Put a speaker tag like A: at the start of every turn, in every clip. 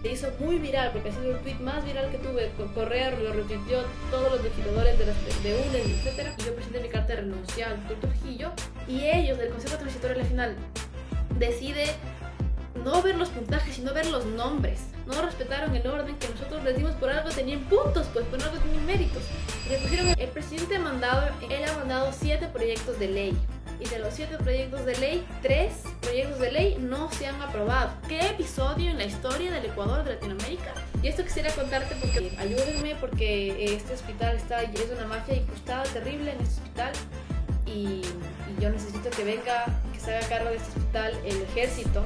A: Se hizo muy viral, porque ha sido el tweet más viral que tuve. Correa lo retuiteó todos los legisladores de UNED, etc. Y yo presenté mi carta de renuncia al doctor Trujillo. Y ellos, del Consejo Transitorio a la final, decide no ver los puntajes, sino ver los nombres. No respetaron el orden que nosotros les dimos. Por algo tenían puntos, pues por algo tenían méritos. El presidente ha mandado 7 proyectos de ley. Y de los 7 proyectos de ley, 3 proyectos de ley no se han aprobado. ¿Qué episodio en la historia del Ecuador, de Latinoamérica? Y esto quisiera contarte porque ayúdenme, porque este hospital es una mafia incrustada terrible en este hospital. Y yo necesito que se haga cargo de este hospital el ejército,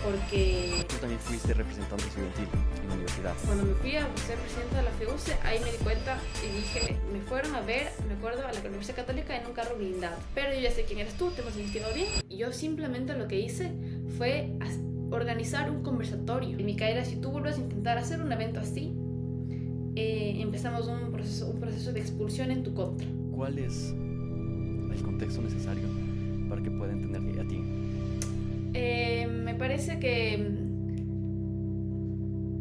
A: porque
B: Tú también fuiste representante estudiantil en la universidad.
A: cuando me fui a ser presidenta de la FEUCE, ahí me di cuenta y dije, me fueron a ver, me acuerdo, a la Universidad Católica en un carro blindado. Pero yo ya sé quién eres tú, te hemos investigado bien. Y yo simplemente lo que hice fue organizar un conversatorio. Y Micaela, si tú vuelves a intentar hacer un evento así, empezamos un proceso de expulsión en tu contra.
B: ¿Cuál es el contexto necesario para que pueda entenderte a ti?
A: Me parece que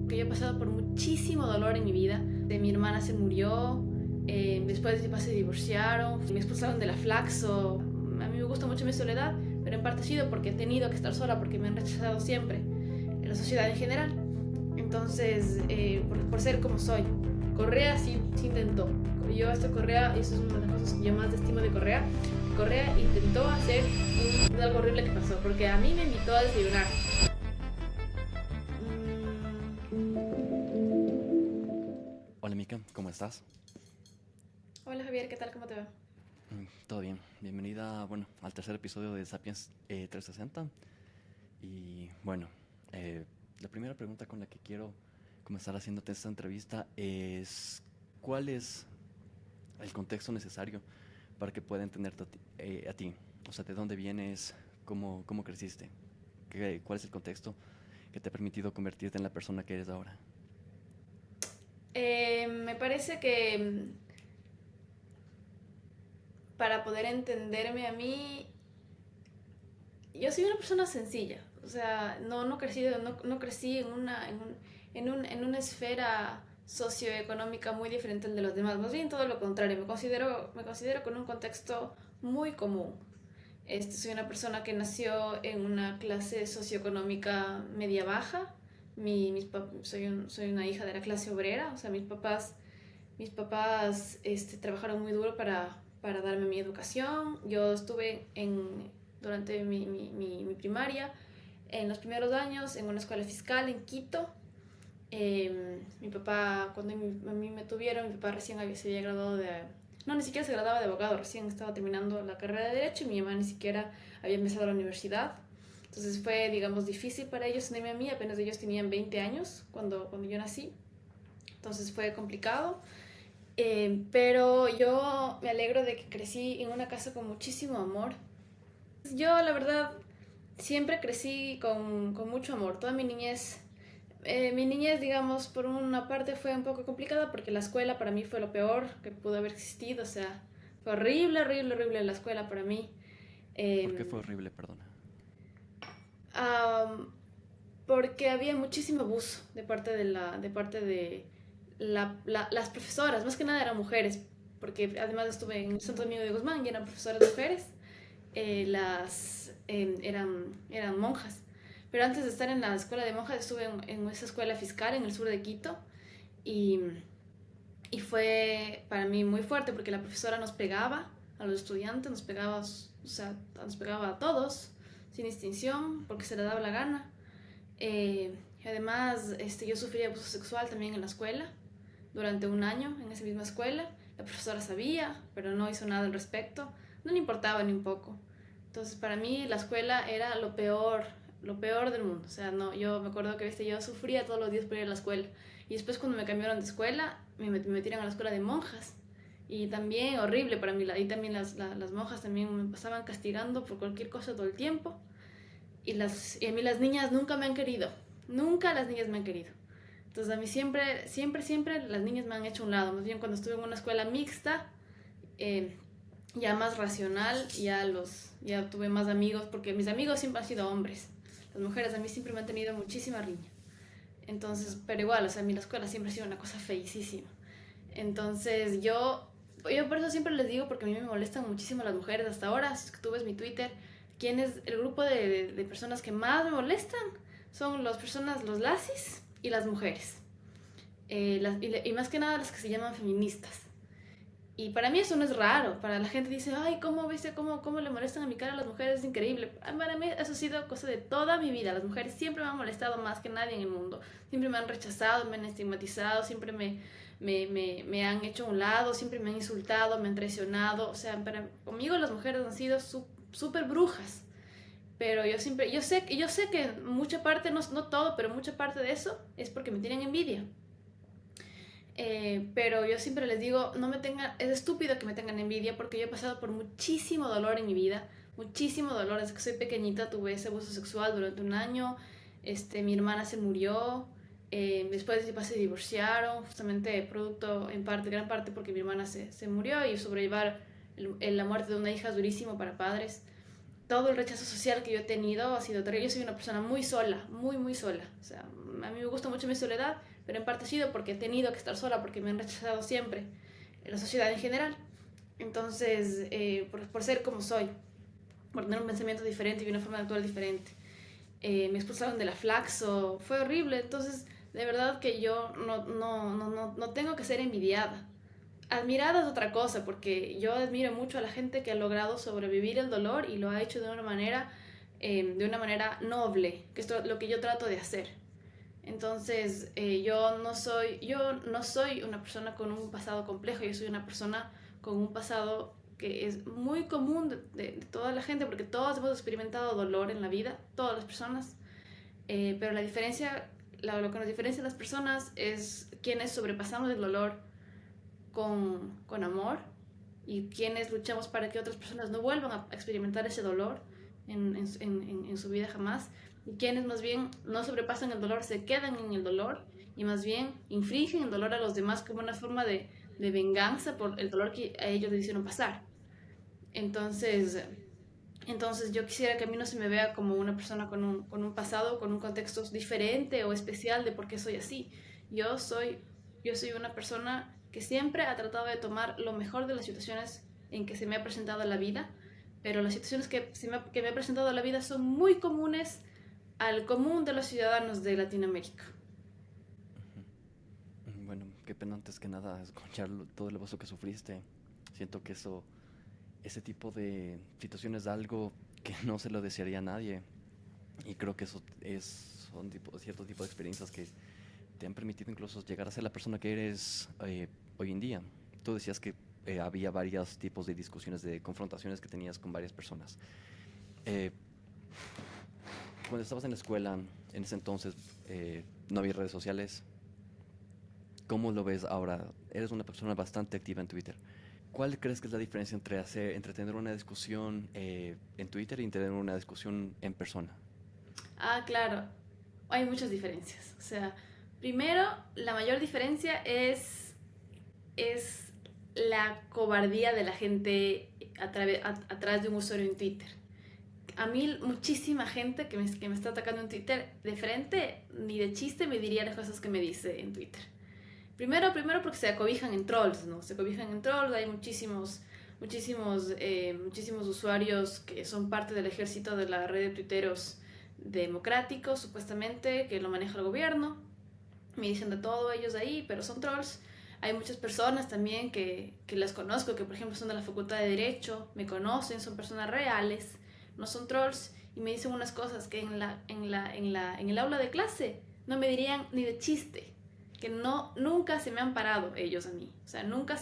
A: yo he pasado por muchísimo dolor en mi vida. Mi hermana se murió, después mis papás se divorciaron, me expulsaron de la Flaxo. A mí me gusta mucho mi soledad, pero en parte ha sido porque he tenido que estar sola, porque me han rechazado siempre, en la sociedad en general. Entonces, por ser como soy. Correa sí intentó. Yo hasta Correa, y eso es una de las cosas que yo más estimo de Correa. Correa intentó hacer algo horrible que pasó, porque a mí me invitó a desayunar.
B: Hola Mica, ¿cómo estás?
A: Hola Javier, ¿qué tal? ¿Cómo te va?
B: Todo bien, bienvenida al tercer episodio de Sapiens 360. Y la primera pregunta con la que quiero comenzar haciéndote esta entrevista es: ¿cuál es el contexto necesario para que pueda entenderte a ti? O sea, ¿de dónde vienes? ¿Cómo creciste? ¿Cuál es el contexto que te ha permitido convertirte en la persona que eres ahora?
A: Me parece que para poder entenderme a mí, yo soy una persona sencilla. O sea, no crecí en una esfera socioeconómica muy diferente al de los demás. Más bien todo lo contrario. Me considero con un contexto muy común. Soy una persona que nació en una clase socioeconómica media baja. Soy una hija de la clase obrera. O sea, mis papás trabajaron muy duro para darme mi educación. Yo estuve durante mi primaria, en los primeros años, en una escuela fiscal en Quito. Mi papá, cuando a mí me tuvieron, mi papá recién se había graduado no, ni siquiera se graduaba de abogado, recién estaba terminando la carrera de Derecho, y mi mamá ni siquiera había empezado la universidad. Entonces fue, digamos, difícil para ellos tenerme a mí. Apenas ellos tenían 20 años cuando yo nací. Entonces fue complicado. Pero yo me alegro de que crecí en una casa con muchísimo amor. Yo, la verdad, siempre crecí con mucho amor. Toda mi niñez, digamos, por una parte fue un poco complicada porque la escuela para mí fue lo peor que pudo haber existido. O sea, fue horrible, horrible, horrible la escuela para mí.
B: ¿Por qué fue horrible, perdona?
A: Um, Porque había muchísimo abuso de parte de las profesoras. Más que nada eran mujeres, porque además estuve en Santo Domingo de Guzmán y eran profesoras mujeres. Eran monjas. Pero antes de estar en la escuela de monjas estuve en esa escuela fiscal en el sur de Quito, y, y fue para mí muy fuerte porque la profesora nos pegaba a los estudiantes, nos pegaba a todos sin distinción porque se le daba la gana. Además, yo sufrí abuso sexual también en la escuela durante un año, en esa misma escuela. La profesora sabía, pero no hizo nada al respecto. No le importaba ni un poco. Entonces, para mí, la escuela era lo peor del mundo. O sea, no, yo me acuerdo que yo sufría todos los días por ir a la escuela. Y después, cuando me cambiaron de escuela, me metieron a la escuela de monjas. Y también horrible para mí. Ahí también las monjas también me pasaban castigando por cualquier cosa todo el tiempo. Y a mí las niñas nunca me han querido. Nunca las niñas me han querido. Entonces a mí siempre las niñas me han hecho a un lado. Más bien cuando estuve en una escuela mixta, ya más racional, ya tuve más amigos, porque mis amigos siempre han sido hombres. Las mujeres a mí siempre me han tenido muchísima riña. Entonces, pero igual, o sea, a mí la escuela siempre ha sido una cosa feísima. Entonces, yo por eso siempre les digo, porque a mí me molestan muchísimo las mujeres. Hasta ahora, si tú ves mi Twitter, ¿quién es el grupo de personas que más me molestan? Son las personas, los lacis y las mujeres. Y más que nada las que se llaman feministas. Y para mí eso no es raro. Para la gente dice, ay, ¿cómo viste? ¿Cómo le molestan a mi cara a las mujeres? Es increíble. Para mí eso ha sido cosa de toda mi vida. Las mujeres siempre me han molestado más que nadie en el mundo. Siempre me han rechazado, me han estigmatizado, siempre me han hecho a un lado, siempre me han insultado, me han traicionado. O sea, conmigo las mujeres han sido súper brujas. Pero yo sé que mucha parte, no todo, pero mucha parte de eso es porque me tienen envidia. Pero yo siempre les digo, no me tengan, es estúpido que me tengan envidia porque yo he pasado por muchísimo dolor en mi vida, muchísimo dolor. Desde que soy pequeñita tuve ese abuso sexual durante un año, mi hermana se murió, después de mis papás se divorciaron, justamente producto, en parte, gran parte porque mi hermana se murió y sobrellevar la muerte de una hija es durísimo para padres. Todo el rechazo social que yo he tenido ha sido terrible. Yo soy una persona muy sola, muy sola. O sea, a mí me gusta mucho mi soledad, pero en parte ha sido porque he tenido que estar sola, porque me han rechazado siempre, en la sociedad en general. Entonces, por ser como soy, por tener un pensamiento diferente y una forma de actuar diferente. Me expulsaron de la Flaxo, fue horrible. Entonces, de verdad que yo no tengo que ser envidiada. Admirada es otra cosa, porque yo admiro mucho a la gente que ha logrado sobrevivir el dolor y lo ha hecho de una manera noble, que es lo que yo trato de hacer. Entonces, yo no soy una persona con un pasado complejo, yo soy una persona con un pasado que es muy común de toda la gente, porque todos hemos experimentado dolor en la vida, todas las personas, pero lo que nos diferencia a las personas es quienes sobrepasamos el dolor con amor y quienes luchamos para que otras personas no vuelvan a experimentar ese dolor en su vida jamás, y quienes más bien no sobrepasan el dolor, se quedan en el dolor y más bien infringen el dolor a los demás como una forma de venganza por el dolor que a ellos les hicieron pasar. Entonces, entonces yo quisiera que a mí no se me vea como una persona con un pasado, con un contexto diferente o especial de por qué soy así. Yo soy, yo soy una persona que siempre ha tratado de tomar lo mejor de las situaciones en que se me ha presentado la vida, pero las situaciones que me ha presentado la vida son muy comunes al común de los ciudadanos de Latinoamérica.
B: Bueno, qué pena antes que nada escuchar todo el abuso que sufriste. Siento que ese tipo de situaciones es algo que no se lo desearía a nadie. Y creo que son cierto tipo de experiencias que te han permitido incluso llegar a ser la persona que eres hoy en día. Tú decías que había varios tipos de discusiones, de confrontaciones que tenías con varias personas. Eh, Cuando estabas en la escuela, en ese entonces, no había redes sociales. ¿Cómo lo ves ahora? Eres una persona bastante activa en Twitter. ¿Cuál crees que es la diferencia entre tener una discusión en Twitter y tener una discusión en persona?
A: Ah, claro, hay muchas diferencias. O sea, primero, la mayor diferencia es la cobardía de la gente atrás de un usuario en Twitter. A mí muchísima gente que me está atacando en Twitter de frente, ni de chiste me diría las cosas que me dice en Twitter. Primero porque se acobijan en trolls, ¿no? Se acobijan en trolls, hay muchísimos usuarios que son parte del ejército de la red de tuiteros democráticos, supuestamente, que lo maneja el gobierno. Me dicen de todo ellos ahí, pero son trolls. Hay muchas personas también que las conozco, que por ejemplo son de la Facultad de Derecho, me conocen, son personas reales, no son trolls, y me dicen unas cosas que en el aula de clase no me dirían ni de chiste, que nunca se me han parado ellos a mí. O sea, nunca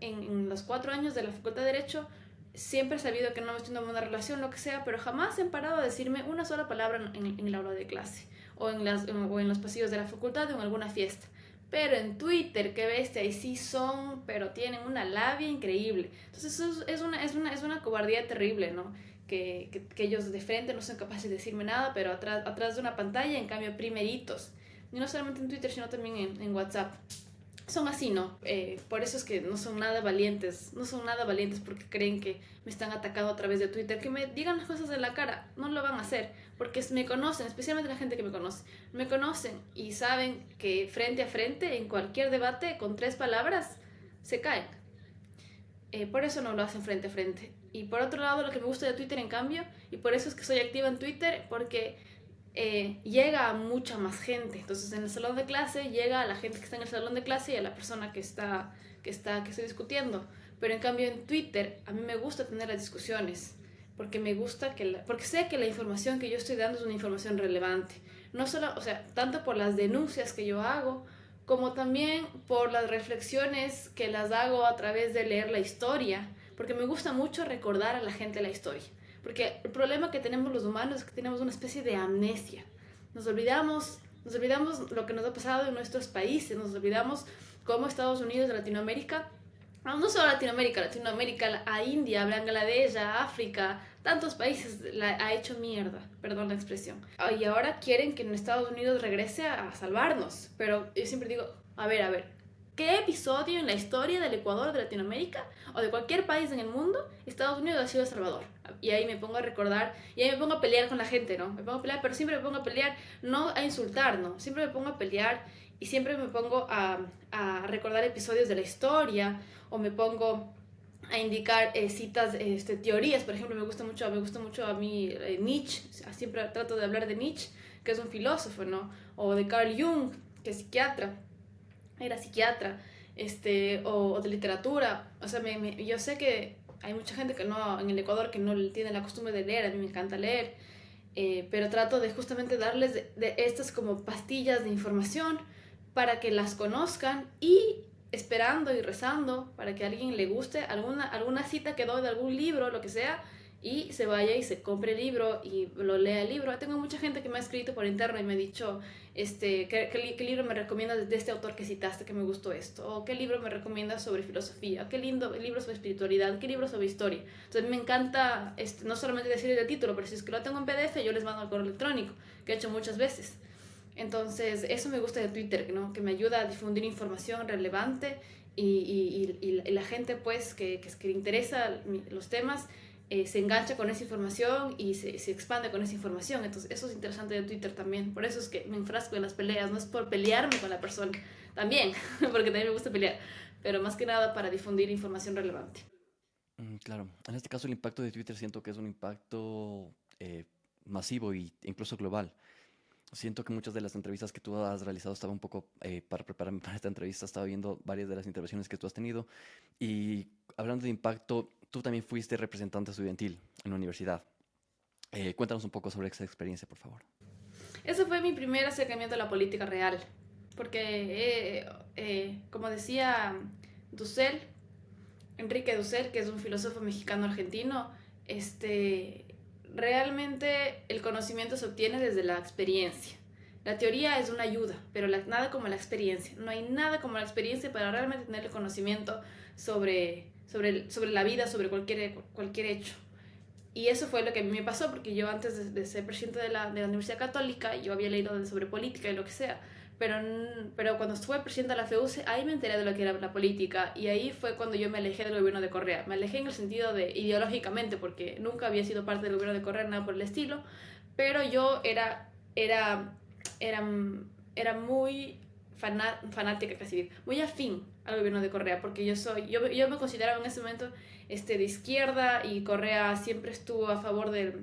A: en los 4 años de la Facultad de Derecho siempre he sabido que no me estoy en una relación, lo que sea, pero jamás se han parado a decirme una sola palabra en el aula de clase o en los pasillos de la facultad o en alguna fiesta. Pero en Twitter, qué bestia, ahí sí son, pero tienen una labia increíble. Entonces eso es una cobardía terrible, ¿no? Que ellos de frente no son capaces de decirme nada, pero atrás de una pantalla, en cambio, primeritos. Y no solamente en Twitter, sino también en WhatsApp. son así, ¿no? Por eso es que no son nada valientes, no son nada valientes porque creen que me están atacando a través de Twitter, que me digan las cosas en la cara, no lo van a hacer, porque me conocen, especialmente la gente que me conocen y saben que frente a frente, en cualquier debate, con 3 palabras, se caen. Por eso no lo hacen frente a frente. Y por otro lado, lo que me gusta de Twitter, en cambio, y por eso es que soy activa en Twitter, porque llega a mucha más gente. Entonces, en el salón de clase llega a la gente que está en el salón de clase y a la persona que estoy discutiendo. Pero en cambio en Twitter a mí me gusta tener las discusiones porque me gusta porque sé que la información que yo estoy dando es una información relevante. No solo, o sea, tanto por las denuncias que yo hago, como también por las reflexiones que las hago a través de leer la historia, porque me gusta mucho recordar a la gente la historia. Porque el problema que tenemos los humanos es que tenemos una especie de amnesia. Nos olvidamos lo que nos ha pasado en nuestros países, nos olvidamos cómo Estados Unidos de Latinoamérica, no solo Latinoamérica, a India, a Bangladesh, a África, tantos países la ha hecho mierda, perdón la expresión. Y ahora quieren que en Estados Unidos regrese a salvarnos. Pero yo siempre digo, a ver, ¿qué episodio en la historia del Ecuador, de Latinoamérica o de cualquier país en el mundo, Estados Unidos ha sido El Salvador? Y ahí me pongo a recordar, y ahí me pongo a pelear con la gente, ¿no? Me pongo a pelear, pero siempre me pongo a pelear, no a insultar, ¿no? Siempre me pongo a pelear y siempre me pongo a recordar episodios de la historia, o me pongo a indicar citas, teorías. Por ejemplo, me gusta mucho a mí Nietzsche. Siempre trato de hablar de Nietzsche, que es un filósofo, ¿no? O de Carl Jung, que es era psiquiatra, o de literatura. O sea, yo sé que hay mucha gente que no, en el Ecuador, que no tiene la costumbre de leer. A mí me encanta leer, pero trato de justamente darles de estas como pastillas de información para que las conozcan, y esperando y rezando para que a alguien le guste alguna cita que doy de algún libro, lo que sea, y se vaya y se compre el libro y lo lea el libro. Tengo mucha gente que me ha escrito por interno y me ha dicho, ¿qué libro me recomiendas de este autor que citaste que me gustó esto? O ¿qué libro me recomiendas sobre filosofía? ¿Qué libro sobre espiritualidad? ¿Qué libro sobre historia? Entonces me encanta no solamente decirles el título, pero si es que lo tengo en PDF, yo les mando al correo electrónico, que he hecho muchas veces. Entonces, eso me gusta de Twitter, ¿no? Que me ayuda a difundir información relevante, y la gente, pues, que le interesa los temas, se engancha con esa información y se expande con esa información. Entonces, eso es interesante de Twitter también. Por eso es que me enfrasco en las peleas. No es por pelearme con la persona, también, porque también me gusta pelear, pero más que nada para difundir información relevante.
B: Claro, en este caso el impacto de Twitter siento que es un impacto masivo e incluso global. Siento que muchas de las entrevistas que tú has realizado, estaba un poco, para prepararme para esta entrevista, estaba viendo varias de las intervenciones que tú has tenido, y hablando de impacto, tú también fuiste representante estudiantil en la universidad. Cuéntanos un poco sobre esa experiencia, por favor.
A: Ese fue mi primer acercamiento a la política real, porque, como decía Dussel, Enrique Dussel, que es un filósofo mexicano-argentino, realmente el conocimiento se obtiene desde la experiencia. La teoría es una ayuda, pero nada como la experiencia. No hay nada como la experiencia para realmente tener el conocimiento sobre la vida, sobre cualquier hecho. Y eso fue lo que a mí me pasó, porque yo antes de ser presidente de la Universidad Católica, yo había leído sobre política y lo que sea, pero cuando estuve presidenta de la FEUCE, ahí me enteré de lo que era la política, y ahí fue cuando yo me alejé del gobierno de Correa. Me alejé en el sentido de ideológicamente, porque nunca había sido parte del gobierno de Correa, nada por el estilo, pero yo era, era, era muy fanática, casi muy afín al gobierno de Correa, porque yo me consideraba en ese momento de izquierda, y Correa siempre estuvo a favor de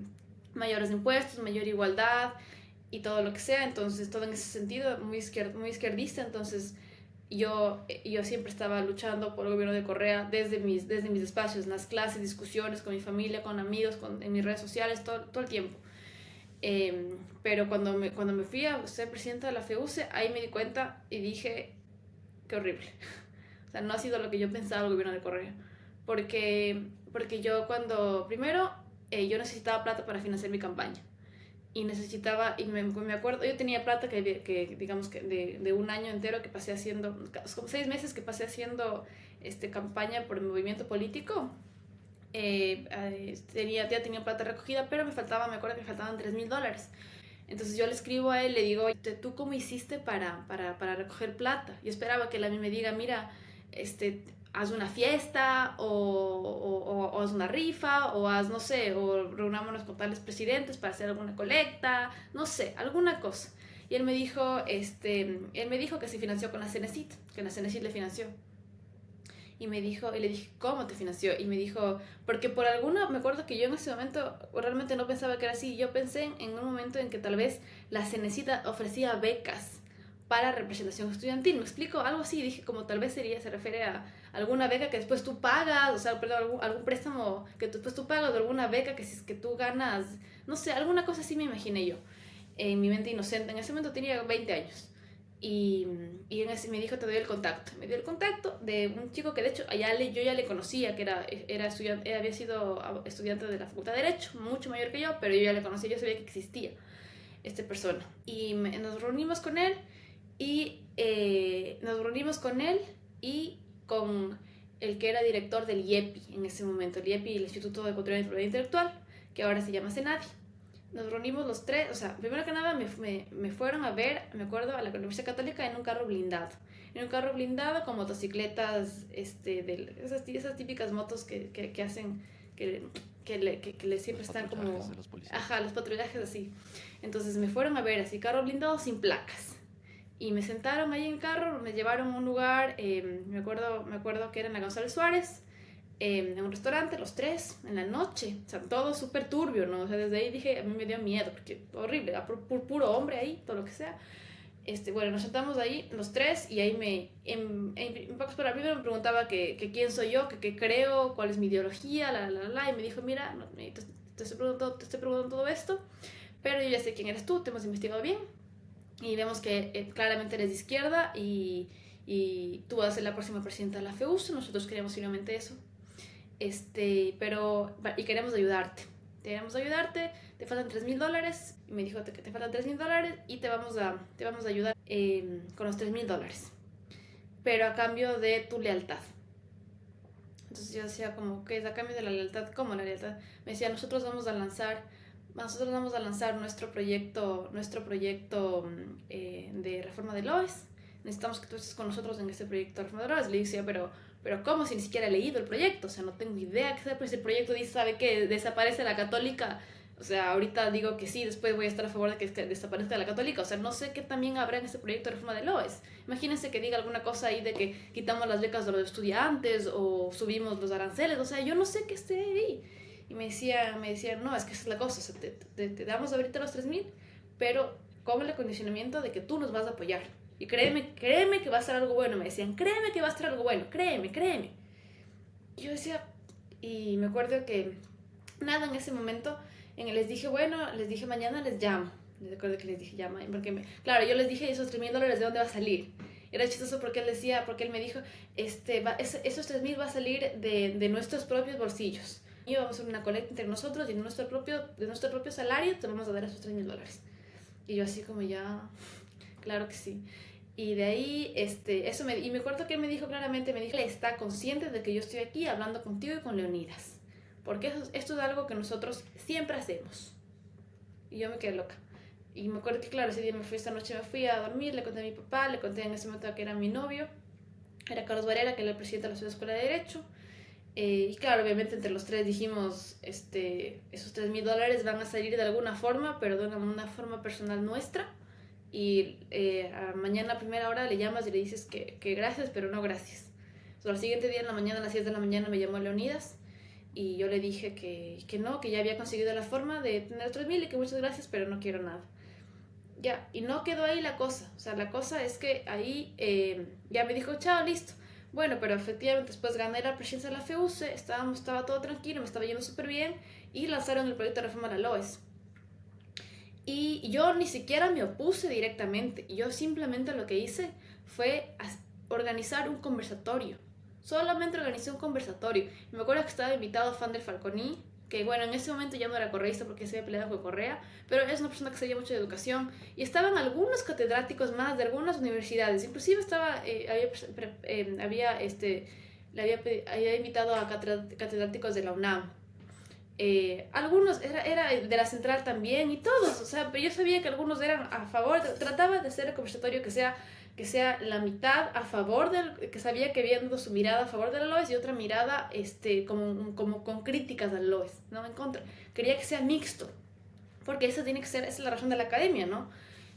A: mayores impuestos, mayor igualdad y todo lo que sea. Entonces, todo en ese sentido, muy izquierdista. Entonces, yo siempre estaba luchando por el gobierno de Correa desde mis espacios, en las clases, discusiones con mi familia, con amigos, en mis redes sociales, todo el tiempo. Pero cuando me fui a ser presidenta de la FEUCE, ahí me di cuenta y dije, qué horrible. O sea, no ha sido lo que yo pensaba el gobierno de Correa. Porque primero, yo necesitaba plata para financiar mi campaña. Y me acuerdo, yo tenía plata que digamos que de un año entero que pasé haciendo, como 6 meses que pasé haciendo campaña por el movimiento político. Ya tenía plata recogida, pero me acuerdo que me faltaban $3,000. Entonces yo le escribo a él, le digo, ¿tú cómo hiciste para recoger plata? Yo esperaba que él a mí me diga, mira, haz una fiesta o haz una rifa o haz, no sé, o reunámonos con tales presidentes para hacer alguna colecta, no sé, alguna cosa. Y él me dijo que se financió con la Cenecit, que la Cenecit le financió. Y me dijo, y le dije, ¿cómo te financió? Y me dijo, porque por alguna, me acuerdo que yo en ese momento realmente no pensaba que era así. Yo pensé en un momento en que tal vez la Cenecita ofrecía becas para representación estudiantil. ¿Me explico? Algo así. Dije, como tal vez se refiere a alguna beca que después tú pagas, o sea, perdón, algún préstamo que después tú pagas, o alguna beca que si es que tú ganas, no sé, alguna cosa así me imaginé yo. En mi mente inocente, en ese momento tenía 20 años. Me dijo, te doy el contacto. Me dio el contacto de un chico que de hecho yo ya le conocía, que era estudiante, había sido estudiante de la Facultad de Derecho, mucho mayor que yo, pero yo ya le conocía, yo sabía que existía esta persona. Nos reunimos con él y con el que era director del IEPI en ese momento, el IEPI, el Instituto de Cultura y Propiedad Intelectual, que ahora se llama CENADI. Nos reunimos los tres, o sea, primero que nada me fueron a ver, me acuerdo, a la Universidad Católica en un carro blindado. En un carro blindado con motocicletas, esas típicas motos que hacen, que siempre están como...
B: De los policías.
A: Ajá, los patrullajes así. Entonces me fueron a ver así, carro blindado sin placas. Y me sentaron ahí en el carro, me llevaron a un lugar, me acuerdo que era en la González Suárez, en un restaurante, los tres, en la noche, o sea, todo súper turbio, ¿no? O sea, desde ahí dije, a mí me dio miedo, porque horrible, puro hombre ahí, todo lo que sea. Bueno, nos sentamos ahí, los tres, y ahí en pocas palabras, primero me preguntaba que quién soy yo, que qué creo, cuál es mi ideología, y me dijo, mira, no, te estoy preguntando todo esto, pero yo ya sé quién eres tú, te hemos investigado bien, y vemos que claramente eres de izquierda, y tú vas a ser la próxima presidenta de la FEUS, nosotros queríamos simplemente eso. Y queremos ayudarte. Queremos ayudarte, te faltan $3,000. Y me dijo que te faltan $3,000 y te vamos a ayudar con los $3,000. Pero a cambio de tu lealtad. Entonces yo decía como, ¿qué es a cambio de la lealtad? ¿Cómo la lealtad? Me decía, nosotros vamos a lanzar nuestro proyecto de reforma de LOES. Necesitamos que tú estés con nosotros en este proyecto de reforma de LOES. Le decía, pero ¿cómo? Si ni siquiera he leído el proyecto, o sea, no tengo idea qué es el proyecto. Dice, ¿sabe qué? Desaparece la católica. O sea, ahorita digo que sí, después voy a estar a favor de que desaparezca la católica. O sea, no sé qué también habrá en este proyecto de reforma de LOES. Imagínense que diga alguna cosa ahí de que quitamos las becas de los estudiantes o subimos los aranceles. O sea, yo no sé qué esté ahí. Y me decía, no, es que esa es la cosa. O sea, te damos ahorita los 3,000, pero con el acondicionamiento de que tú nos vas a apoyar. Y créeme que va a ser algo bueno. Me decían, créeme que va a ser algo bueno, créeme. Y yo decía, y me acuerdo que nada en ese momento, les dije, mañana les llamo. Les acuerdo que les dije, llama, claro, yo les dije, esos $3,000, ¿de dónde va a salir? Era chistoso porque él me dijo, esos 3,000 va a salir de nuestros propios bolsillos. Y vamos a hacer una colecta entre nosotros y de nuestro propio salario te vamos a dar esos $3,000. Y yo así como ya, claro que sí. Y de ahí, y me acuerdo que él me dijo claramente, él está consciente de que yo estoy aquí hablando contigo y con Leonidas. Porque esto es algo que nosotros siempre hacemos. Y yo me quedé loca. Y me acuerdo que, claro, esta noche me fui a dormir, le conté a mi papá, le conté en ese momento que era mi novio, era Carlos Varela, que era el presidente de la Escuela de Derecho. Y claro, obviamente entre los tres dijimos, esos $3,000 van a salir de alguna forma, pero de una forma personal nuestra. Y mañana a primera hora le llamas y le dices que gracias, pero no gracias. Al siguiente día en la mañana, a las 10 de la mañana, me llamó Leonidas y yo le dije que no, que ya había conseguido la forma de tener 3,000 y que muchas gracias, pero no quiero nada. Ya, y no quedó ahí la cosa. O sea, la cosa es que ahí ya me dijo, chao, listo. Bueno, pero efectivamente después gané la presidencia de la FEUCE, estaba todo tranquilo, me estaba yendo súper bien y lanzaron el proyecto de reforma de la LOES. Y yo ni siquiera me opuse directamente, yo simplemente lo que hice fue organizar un conversatorio. Solamente organizé un conversatorio. Y me acuerdo que estaba invitado Fan del Falconi, que bueno, en ese momento ya no era correísta porque se había peleado con Correa, pero es una persona que sabía mucho de educación. Y estaban algunos catedráticos más de algunas universidades, inclusive había invitado a catedráticos de la UNAM. Algunos era de la central también y todos, o sea, pero yo sabía que algunos eran a favor, trataba de hacer el conversatorio que sea la mitad a favor del, que sabía que había su mirada a favor de la LOES y otra mirada como con críticas al LOES, no en contra. Quería que sea mixto, porque esa tiene que ser, esa es la razón de la academia, ¿no?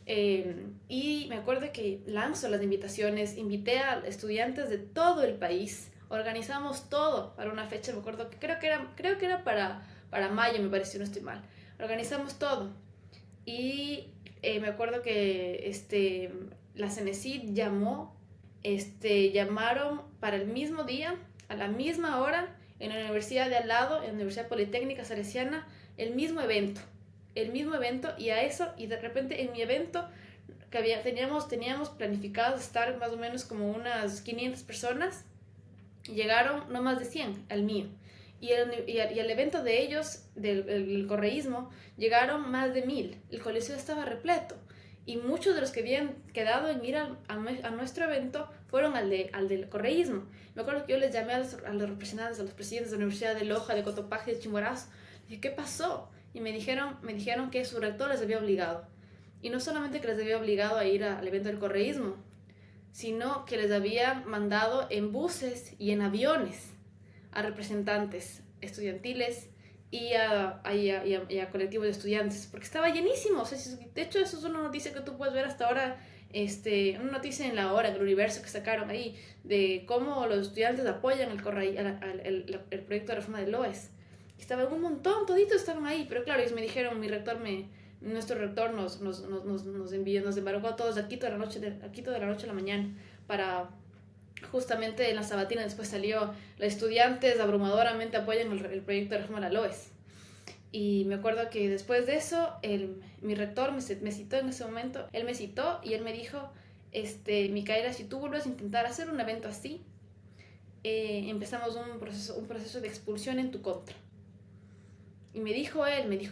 A: Y me acuerdo que lanzo las invitaciones, invité a estudiantes de todo el país, organizamos todo para una fecha, me acuerdo que creo que era para mayo, me pareció, no estoy mal. Organizamos todo. Y me acuerdo que la CENESID llamaron para el mismo día, a la misma hora, en la universidad de al lado, en la Universidad Politécnica Salesiana, el mismo evento, y a eso, y de repente en mi evento, teníamos planificado estar más o menos como unas 500 personas, y llegaron no más de 100 al mío. Y al evento de ellos, del correísmo, llegaron más de 1000. El coliseo estaba repleto. Y muchos de los que habían quedado en ir a nuestro evento fueron al del correísmo. Me acuerdo que yo les llamé a los representantes, a los presidentes de la Universidad de Loja, de Cotopaxi, de Chimborazo. Dije, ¿qué pasó? Y me dijeron que su rector les había obligado. Y no solamente que les había obligado a ir al evento del correísmo, sino que les había mandado en buses y en aviones a representantes estudiantiles y a colectivos de estudiantes, porque estaba llenísimo. O sea, de hecho, eso es una noticia que tú puedes ver hasta ahora, una noticia en La Hora, en el Universo, que sacaron ahí, de cómo los estudiantes apoyan el proyecto de reforma del LOES. Estaban un montón, toditos estaban ahí, pero claro, ellos me dijeron, nuestro rector nos envió, nos embargó a todos a Quito de la noche a la mañana para justamente en la sabatina. Después salió, los estudiantes abrumadoramente apoyan el proyecto de reforma a la LOES. Y me acuerdo que después de eso, mi rector me citó en ese momento, él me citó y él me dijo, Micaela, si tú vuelves a intentar hacer un evento así, empezamos un proceso de expulsión en tu contra. Y me dijo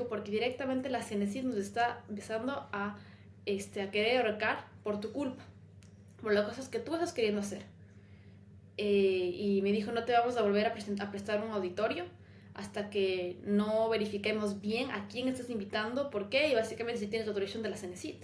A: porque directamente la CENESID nos está empezando a querer ahorcar por tu culpa, por las cosas que tú estás queriendo hacer. Y me dijo, no te vamos a volver a prestar un auditorio hasta que no verifiquemos bien a quién estás invitando, por qué, y básicamente si tienes la autorización de la CENESID.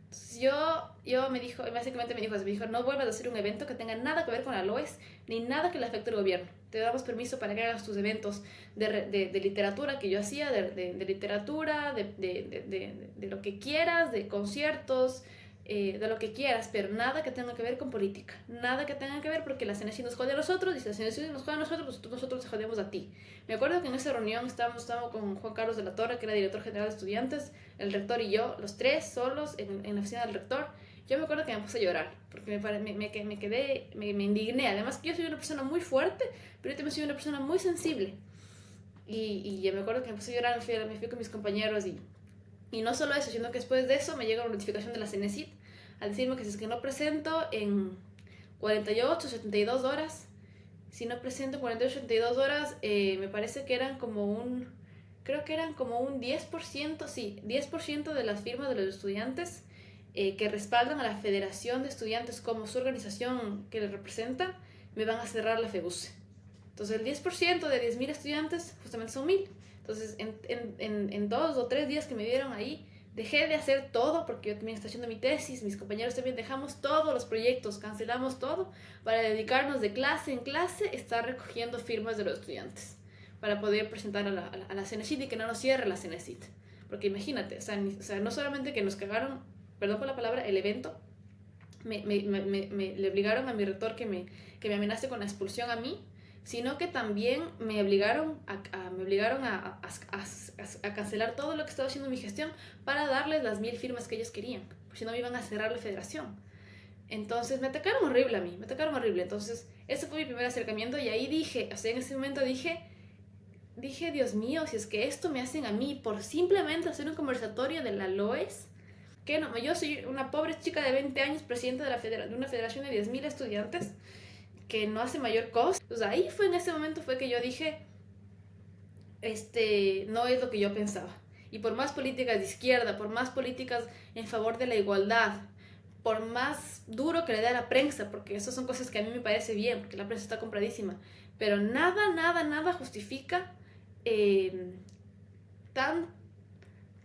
A: Entonces básicamente me dijo, no vuelvas a hacer un evento que tenga nada que ver con la LOES, ni nada que le afecte al gobierno. Te damos permiso para que hagas tus eventos de literatura que yo hacía, de literatura, de lo que quieras, de conciertos, de lo que quieras, pero nada que tenga que ver con política. Nada que tenga que ver, porque la CNC nos jode a nosotros, y si la CNC nos jode a nosotros, pues nosotros te jodemos a ti. Me acuerdo que en esa reunión estábamos con Juan Carlos de la Torre, que era director general de estudiantes, el rector y yo, los tres solos en la oficina del rector. Yo me acuerdo que me puse a llorar, porque me indigné. Además que yo soy una persona muy fuerte, pero yo también soy una persona muy sensible. Y yo me acuerdo que me puse a llorar, me fui con mis compañeros y no solo eso, sino que después de eso me llega una notificación de la CENESID a decirme que si es que no presento en 48, 72 horas, si no presento en 48, 72 horas, me parece que creo que eran como un 10%, sí, 10% de las firmas de los estudiantes que respaldan a la Federación de Estudiantes como su organización que les representa, me van a cerrar la FEBUCE. Entonces el 10% de 10.000 estudiantes justamente son 1.000. Entonces en 2 o 3 días que me dieron ahí, dejé de hacer todo, porque yo también estaba haciendo mi tesis, mis compañeros también, dejamos todos los proyectos, cancelamos todo para dedicarnos de clase en clase, estar recogiendo firmas de los estudiantes para poder presentar a la CENESID y que no nos cierre la CENESID. Porque imagínate, o sea, no solamente que nos cagaron, perdón por la palabra, el evento, le obligaron a mi rector que me amenace con la expulsión a mí, sino que también me obligaron a cancelar todo lo que estaba haciendo mi gestión para darles las 1.000 firmas que ellos querían, porque si no me iban a cerrar la federación. Entonces me atacaron horrible a mí, me atacaron horrible. Entonces ese fue mi primer acercamiento y ahí dije, o sea, en ese momento dije, Dios mío, si es que esto me hacen a mí por simplemente hacer un conversatorio de la LOES, que no, yo soy una pobre chica de 20 años, presidenta de una federación de 10.000 estudiantes, que no hace mayor cosa. Entonces ahí en ese momento fue que yo dije, no es lo que yo pensaba. Y por más políticas de izquierda, por más políticas en favor de la igualdad, por más duro que le dé a la prensa, porque esas son cosas que a mí me parece bien, porque la prensa está compradísima, pero nada justifica eh, tan,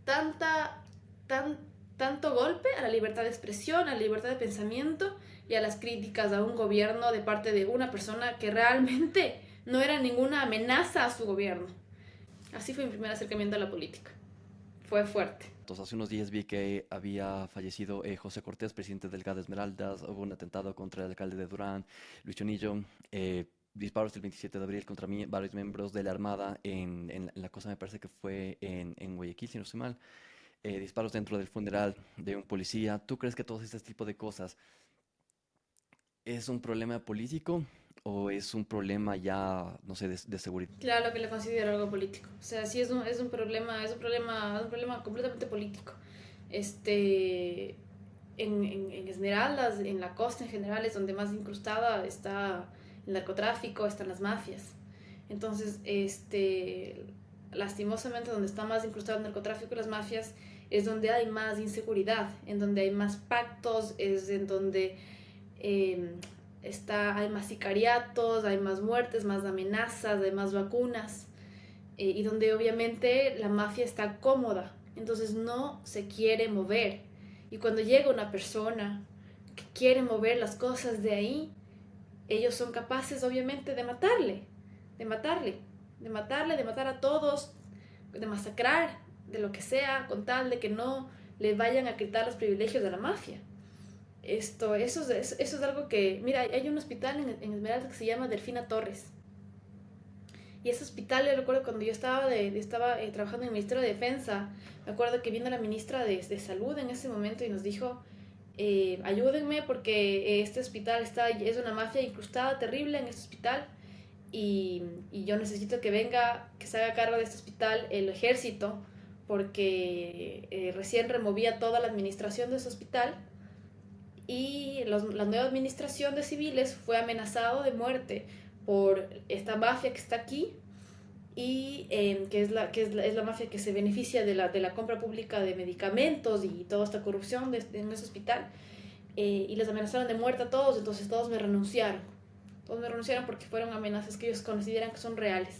A: tanta, tan, tanto golpe a la libertad de expresión, a la libertad de pensamiento y a las críticas a un gobierno de parte de una persona que realmente no era ninguna amenaza a su gobierno. Así fue mi primer acercamiento a la política. Fue fuerte.
B: Entonces, hace unos días vi que había fallecido José Cortés, presidente del GAD Esmeraldas. Hubo un atentado contra el alcalde de Durán, Luis Chonillo. Disparos el 27 de abril contra varios miembros de la Armada en la cosa, me parece que fue en Guayaquil, si no estoy mal. Disparos dentro del funeral de un policía. ¿Tú crees que todo este tipo de cosas es un problema político o es un problema ya, no sé, de seguridad?
A: Claro que le considero algo político. O sea, sí es un problema, es un problema completamente político. Este, en Esmeraldas, en la costa en general, es donde más incrustada está el narcotráfico, están las mafias. Entonces, lastimosamente, donde está más incrustado el narcotráfico y las mafias, es donde hay más inseguridad, en donde hay más pactos, es en donde eh, hay más sicariatos, hay más muertes, más amenazas, hay más vacunas, y donde obviamente la mafia está cómoda, entonces no se quiere mover. Y cuando llega una persona que quiere mover las cosas de ahí, ellos son capaces obviamente de matarle, de matarle, de matarle, de matar a todos, de masacrar, de lo que sea, con tal de que no le vayan a quitar los privilegios de la mafia. Eso es algo que, mira, hay un hospital en Esmeralda que se llama Delfina Torres. Y ese hospital, yo recuerdo cuando yo estaba trabajando en el Ministerio de Defensa, me acuerdo que vino la ministra de Salud en ese momento y nos dijo, ayúdenme porque este hospital es una mafia incrustada terrible en este hospital y yo necesito que venga, que se haga cargo de este hospital el ejército porque recién removía toda la administración de ese hospital y la nueva administración de civiles fue amenazado de muerte por esta mafia que está aquí y es la mafia que se beneficia de la compra pública de medicamentos y toda esta corrupción en ese hospital. Y les amenazaron de muerte a todos, entonces todos me renunciaron. Todos me renunciaron porque fueron amenazas que ellos consideran que son reales.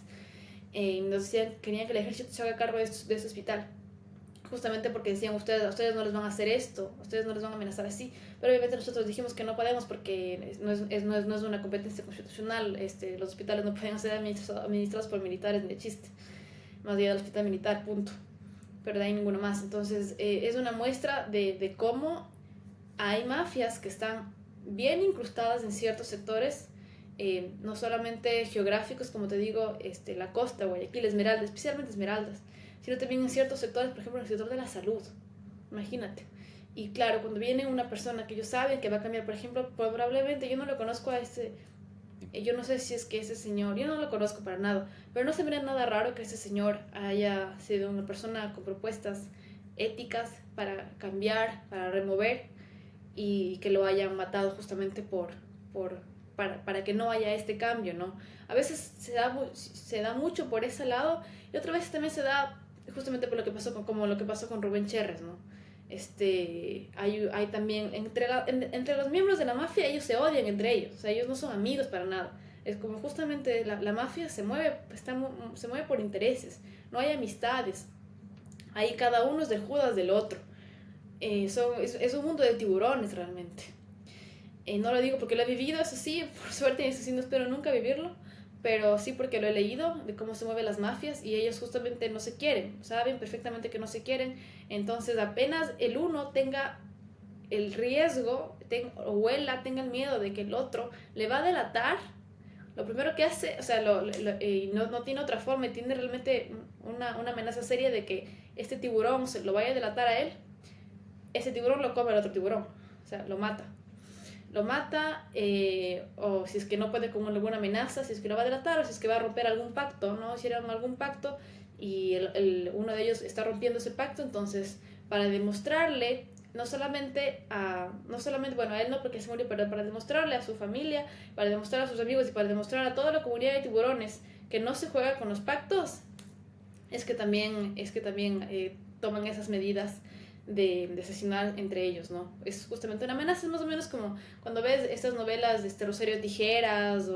A: Nos decían, querían que el ejército se haga cargo de ese hospital justamente porque decían a ustedes no les van a hacer esto, a ustedes no les van a amenazar así, pero obviamente nosotros dijimos que no podemos porque no es una competencia constitucional, los hospitales no pueden ser administrados por militares ni de chiste, más allá del hospital militar, punto, pero de ahí ninguno más. Entonces es una muestra de cómo hay mafias que están bien incrustadas en ciertos sectores, no solamente geográficos, como te digo, la costa, Guayaquil, Esmeraldas, especialmente Esmeraldas, sino también en ciertos sectores, por ejemplo, en el sector de la salud. Imagínate. Y claro, cuando viene una persona que ellos saben que va a cambiar, por ejemplo, probablemente yo no lo conozco a yo no sé si es que ese señor, yo no lo conozco para nada, pero no se me da nada raro que ese señor haya sido una persona con propuestas éticas para cambiar, para remover y que lo hayan matado justamente para que no haya este cambio, ¿no? A veces se da mucho por ese lado y otra vez también se da justamente por lo que pasó como lo que pasó con Rubén Cherres, ¿no? Hay también, entre los miembros de la mafia, ellos se odian entre ellos, o sea, ellos no son amigos para nada. Es como justamente la mafia se mueve por intereses, no hay amistades, ahí cada uno es del Judas del otro. Es un mundo de tiburones realmente. No lo digo porque lo he vivido, eso sí, por suerte, eso sí no espero nunca vivirlo, pero sí porque lo he leído de cómo se mueven las mafias y ellos justamente no se quieren, saben perfectamente que no se quieren, entonces apenas el uno tenga el riesgo o huela, tenga el miedo de que el otro le va a delatar, lo primero que hace, o sea, no tiene otra forma, tiene realmente una amenaza seria de que este tiburón se lo vaya a delatar a él, ese tiburón lo come al otro tiburón, o sea, lo mata, o si es que no puede con alguna amenaza, si es que lo va a delatar, o si es que va a romper algún pacto, ¿no? Hicieron algún pacto y uno de ellos está rompiendo ese pacto, entonces para demostrarle, bueno, a él no porque se murió, pero para demostrarle a su familia, para demostrar a sus amigos y para demostrar a toda la comunidad de tiburones que no se juega con los pactos, es que también toman esas medidas de asesinar entre ellos, ¿no? Es justamente una amenaza, es más o menos como cuando ves estas novelas de Rosario Tijeras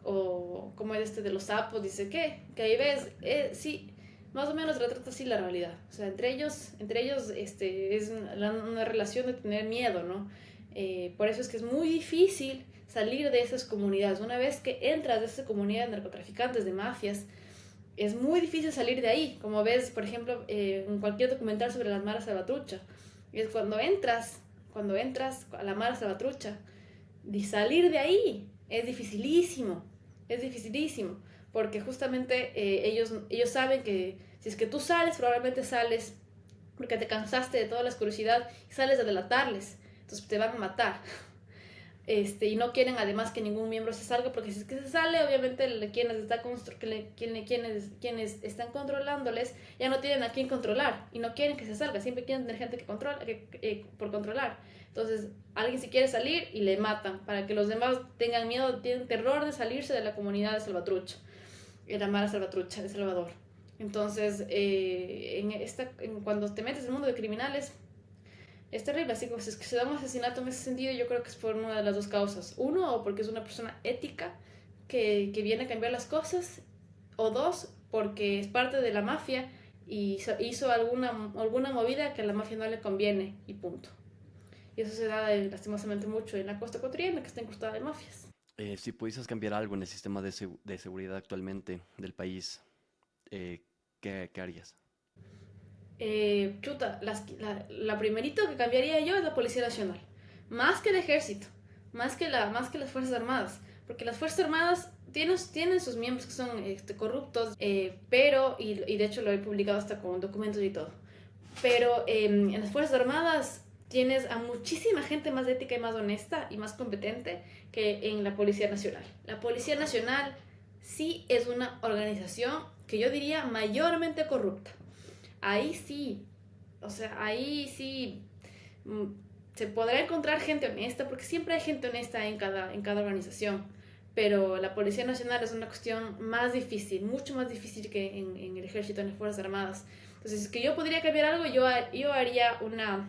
A: o como es este de los sapos, dice que ahí ves, sí, más o menos retrata así la realidad. O sea, entre ellos es una relación de tener miedo, ¿no? Por eso es que es muy difícil salir de esas comunidades. Una vez que entras de esa comunidad de narcotraficantes, de mafias, es muy difícil salir de ahí. Como ves, por ejemplo, en cualquier documental sobre las maras salvatrucha. Es cuando entras a la mara salvatrucha, de salir de ahí es dificilísimo, porque justamente ellos saben que si es que tú sales, probablemente sales porque te cansaste de toda la curiosidad y sales a delatarles, entonces te van a matar. Y no quieren además que ningún miembro se salga, porque si es que se sale, obviamente quienes están controlándoles ya no tienen a quién controlar y no quieren que se salga, siempre quieren tener gente que controla, por controlar. Entonces, alguien si quiere salir y le matan, para que los demás tengan miedo, tienen terror de salirse de la comunidad de Salvatrucha, la Mara Salvatrucha de Salvador. Entonces, cuando te metes en el mundo de criminales, es terrible, así como si es que se da un asesinato en ese sentido, yo creo que es por una de las dos causas. Uno, o porque es una persona ética que viene a cambiar las cosas, o dos, porque es parte de la mafia y hizo alguna movida que a la mafia no le conviene y punto. Y eso se da lastimosamente mucho en la costa ecuatoriana, que está incrustada de mafias.
B: Si pudieses cambiar algo en el sistema de seguridad actualmente del país, ¿qué harías?
A: La primerito que cambiaría yo es la Policía Nacional. Más que el ejército, más que las Fuerzas Armadas. Porque las Fuerzas Armadas tienen sus miembros que son corruptos, y de hecho lo he publicado hasta con documentos y todo. Pero en las Fuerzas Armadas tienes a muchísima gente más ética y más honesta y más competente que en la Policía Nacional. La Policía Nacional sí es una organización que yo diría mayormente corrupta. Ahí sí, o sea, ahí sí mm, se podrá encontrar gente honesta, porque siempre hay gente honesta en cada organización, pero la Policía Nacional es una cuestión más difícil, mucho más difícil que en el ejército, en las Fuerzas Armadas. Entonces, si es que yo podría cambiar algo, yo haría una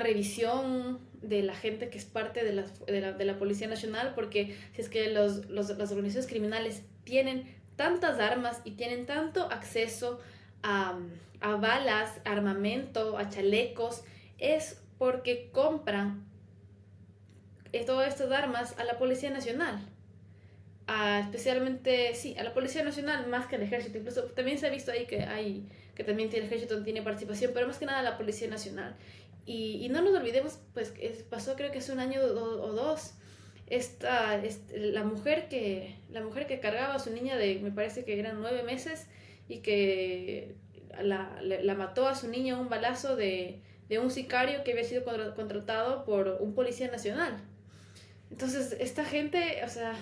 A: revisión de la gente que es parte de la Policía Nacional, porque si es que las organizaciones criminales tienen tantas armas y tienen tanto acceso a, a balas, armamento, a chalecos, es porque compran todas estas armas a la Policía Nacional. Especialmente, sí, a la Policía Nacional más que al ejército. Incluso también se ha visto ahí que también el ejército tiene participación, pero más que nada la Policía Nacional. Y no nos olvidemos, pues pasó creo que hace un año o dos, la mujer que cargaba a su niña de, me parece que eran 9 meses, y que la mató a su niña un balazo de un sicario que había sido contratado por un policía nacional. Entonces, esta gente, o sea,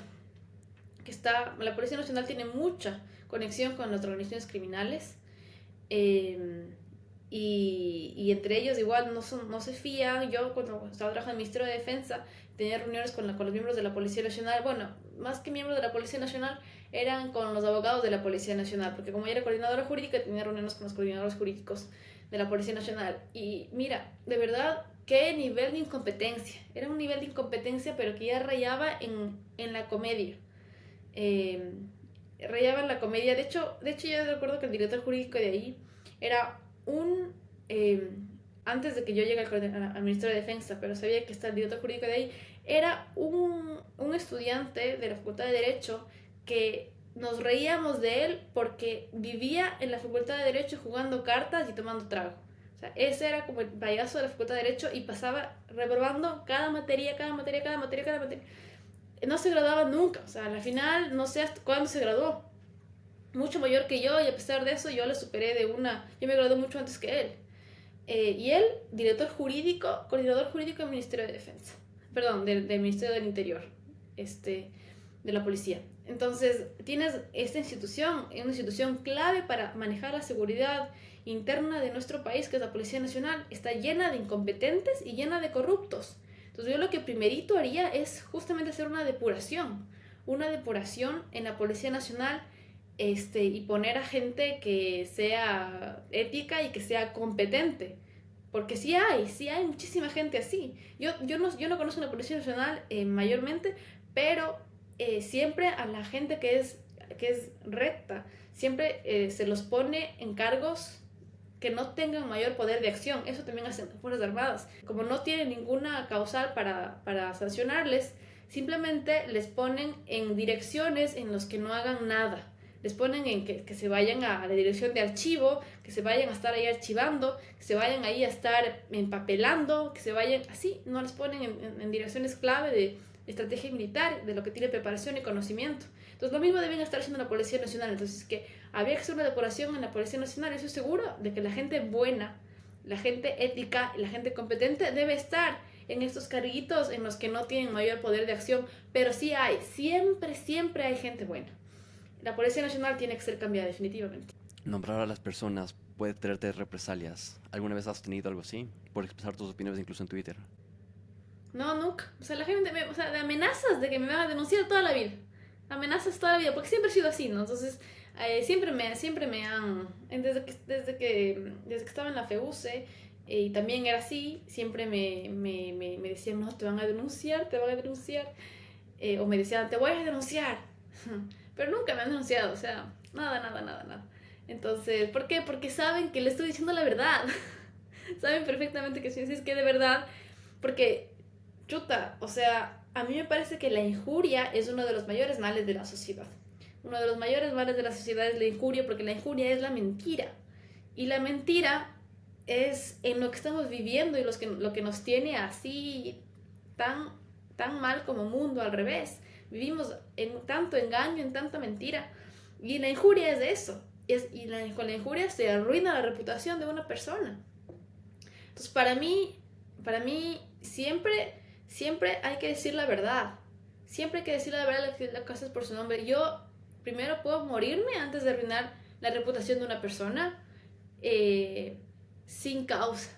A: la Policía Nacional tiene mucha conexión con las organizaciones criminales, eh, y entre ellos igual no se fían. Yo cuando estaba trabajando en el Ministerio de Defensa tenía reuniones con los miembros de la Policía Nacional. Bueno, más que miembros de la Policía Nacional, eran con los abogados de la Policía Nacional, porque como yo era coordinadora jurídica, tenía reuniones con los coordinadores jurídicos de la Policía Nacional. Y mira, de verdad, qué nivel de incompetencia. Era un nivel de incompetencia, pero que ya rayaba en la comedia. Eh, Rayaba en la comedia. De hecho, yo recuerdo que el director jurídico de ahí era un... eh, antes de que yo llegue al Ministerio de Defensa, pero sabía que está el director jurídico de ahí, era un estudiante de la Facultad de Derecho que nos reíamos de él porque vivía en la Facultad de Derecho jugando cartas y tomando trago. O sea, ese era como el payaso de la Facultad de Derecho y pasaba reprobando cada materia, cada materia, cada materia, cada materia. No se graduaba nunca, o sea, al final no sé hasta cuándo se graduó. Mucho mayor que yo, y a pesar de eso yo le superé yo me gradué mucho antes que él. Y él, coordinador jurídico del Ministerio de Defensa, perdón, del Ministerio del Interior, de la policía. Entonces, tienes esta institución, una institución clave para manejar la seguridad interna de nuestro país, que es la Policía Nacional. Está llena de incompetentes y llena de corruptos. Entonces, yo lo que primerito haría es justamente hacer una depuración en la Policía Nacional, y poner a gente que sea ética y que sea competente. Porque sí hay muchísima gente así. Yo no conozco una Policía Nacional mayormente, pero siempre a la gente que es recta, siempre se los pone en cargos que no tengan mayor poder de acción. Eso también hacen las Fuerzas Armadas. Como no tienen ninguna causal para sancionarles, simplemente les ponen en direcciones en las que no hagan nada. Les ponen en que se vayan a la dirección de archivo, que se vayan a estar ahí archivando, que se vayan ahí a estar empapelando, que se vayan así. No les ponen en direcciones clave de estrategia militar, de lo que tiene preparación y conocimiento. Entonces, lo mismo deben estar haciendo la Policía Nacional. Entonces, que había que hacer una depuración en la Policía Nacional. Eso es seguro de que la gente buena, la gente ética, la gente competente debe estar en estos carguitos en los que no tienen mayor poder de acción. Pero sí hay, siempre hay gente buena. La Policía Nacional tiene que ser cambiada definitivamente.
B: Nombrar a las personas puede traerte represalias. ¿Alguna vez has tenido algo así? Por expresar tus opiniones incluso en Twitter.
A: No, nunca. O sea, la gente, o sea, de amenazas de que me van a denunciar toda la vida. Amenazas toda la vida, porque siempre he sido así, ¿no? Entonces, siempre me han, desde que estaba en la FEUCE, y también era así, siempre me decían, no, te van a denunciar, o me decían, te voy a denunciar, pero nunca me han denunciado, o sea, nada. Entonces, ¿por qué? Porque saben que le estoy diciendo la verdad, saben perfectamente que si es que de verdad, porque, chuta, o sea, a mí me parece que la injuria es uno de los mayores males de la sociedad. Uno de los mayores males de la sociedad es la injuria, porque la injuria es la mentira. Y la mentira es en lo que estamos viviendo y lo que nos tiene así tan mal como mundo, al revés. Vivimos en tanto engaño, en tanta mentira. Y la injuria es de eso. Con la injuria se arruina la reputación de una persona. Entonces, para mí siempre hay que decir la verdad. Siempre hay que decir la verdad, las cosas por su nombre. Yo primero puedo morirme antes de arruinar la reputación de una persona sin causa.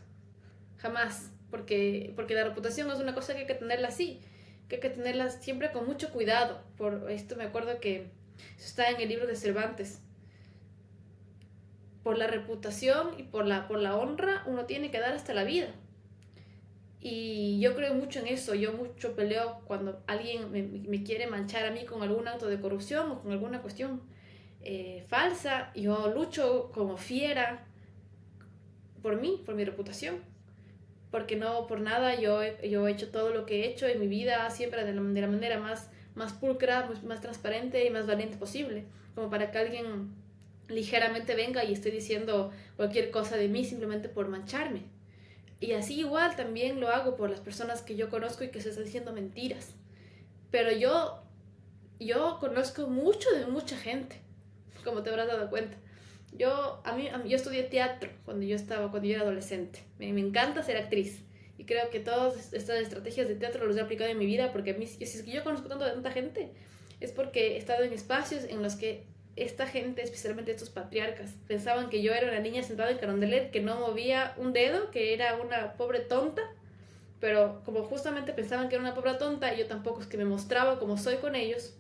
A: Jamás. Porque la reputación es una cosa que hay que tenerla así. Que hay que tenerla siempre con mucho cuidado. Por esto me acuerdo que eso está en el libro de Cervantes. Por la reputación y por la honra uno tiene que dar hasta la vida. Y yo creo mucho en eso. Yo mucho peleo cuando alguien me quiere manchar a mí con algún acto de corrupción o con alguna cuestión falsa. Yo lucho como fiera por mí, por mi reputación. Porque no por nada yo he hecho todo lo que he hecho en mi vida, siempre de la manera más pulcra, más transparente y más valiente posible. Como para que alguien ligeramente venga y esté diciendo cualquier cosa de mí simplemente por mancharme. Y así igual también lo hago por las personas que yo conozco y que se están diciendo mentiras. Pero yo conozco mucho de mucha gente, como te habrás dado cuenta. Yo estudié teatro cuando yo era adolescente. Me encanta ser actriz. Y creo que todas estas estrategias de teatro las he aplicado en mi vida porque a mí, si es que yo conozco tanto de tanta gente, es porque he estado en espacios en los que esta gente, especialmente estos patriarcas, pensaban que yo era una niña sentada en Carondelet que no movía un dedo, que era una pobre tonta, pero como justamente pensaban que era una pobre tonta, yo tampoco es que me mostraba como soy con ellos,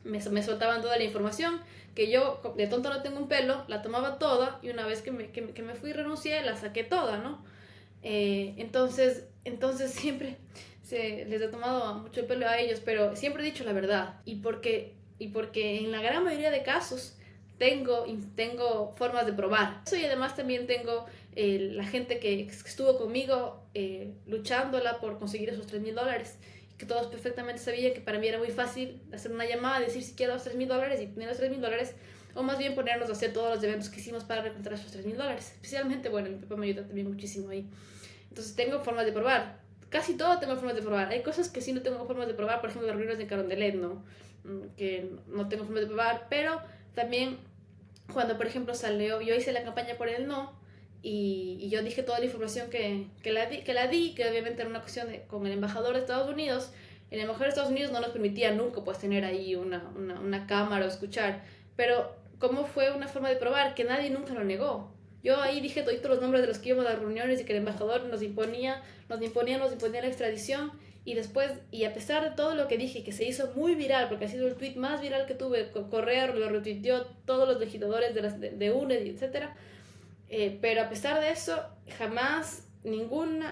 A: me soltaban toda la información, que yo de tonta no tengo un pelo, la tomaba toda y una vez que me fui y renuncié, la saqué toda, ¿no? Entonces siempre se les ha tomado mucho el pelo a ellos, pero siempre he dicho la verdad y porque en la gran mayoría de casos tengo formas de probar eso y además también tengo la gente que estuvo conmigo luchándola por conseguir esos $3,000 que todos perfectamente sabían que para mí era muy fácil hacer una llamada, decir si quiero los $3,000 y tener los $3,000 o más bien ponernos a hacer todos los eventos que hicimos para recuperar esos $3,000. Especialmente, bueno, mi papá me ayuda también muchísimo ahí. Entonces tengo formas de probar. Casi todo tengo formas de probar. Hay cosas que sí no tengo formas de probar, por ejemplo, las reuniones de Carondelet, ¿no? Que no tengo formas de probar, pero también cuando, por ejemplo, salió, yo hice la campaña por el no y yo dije toda la información que la di, que obviamente era una cuestión con el embajador de Estados Unidos. El embajador de Estados Unidos no nos permitía nunca pues tener ahí una cámara o escuchar, pero como fue una forma de probar que nadie nunca lo negó. Yo ahí dije todos los nombres de los que íbamos a las reuniones y que el embajador nos imponía la extradición y después, y a pesar de todo lo que dije, que se hizo muy viral, porque ha sido el tweet más viral que tuve, Correa lo retuiteó, todos los legisladores de UNED, etc. Pero a pesar de eso, jamás ningún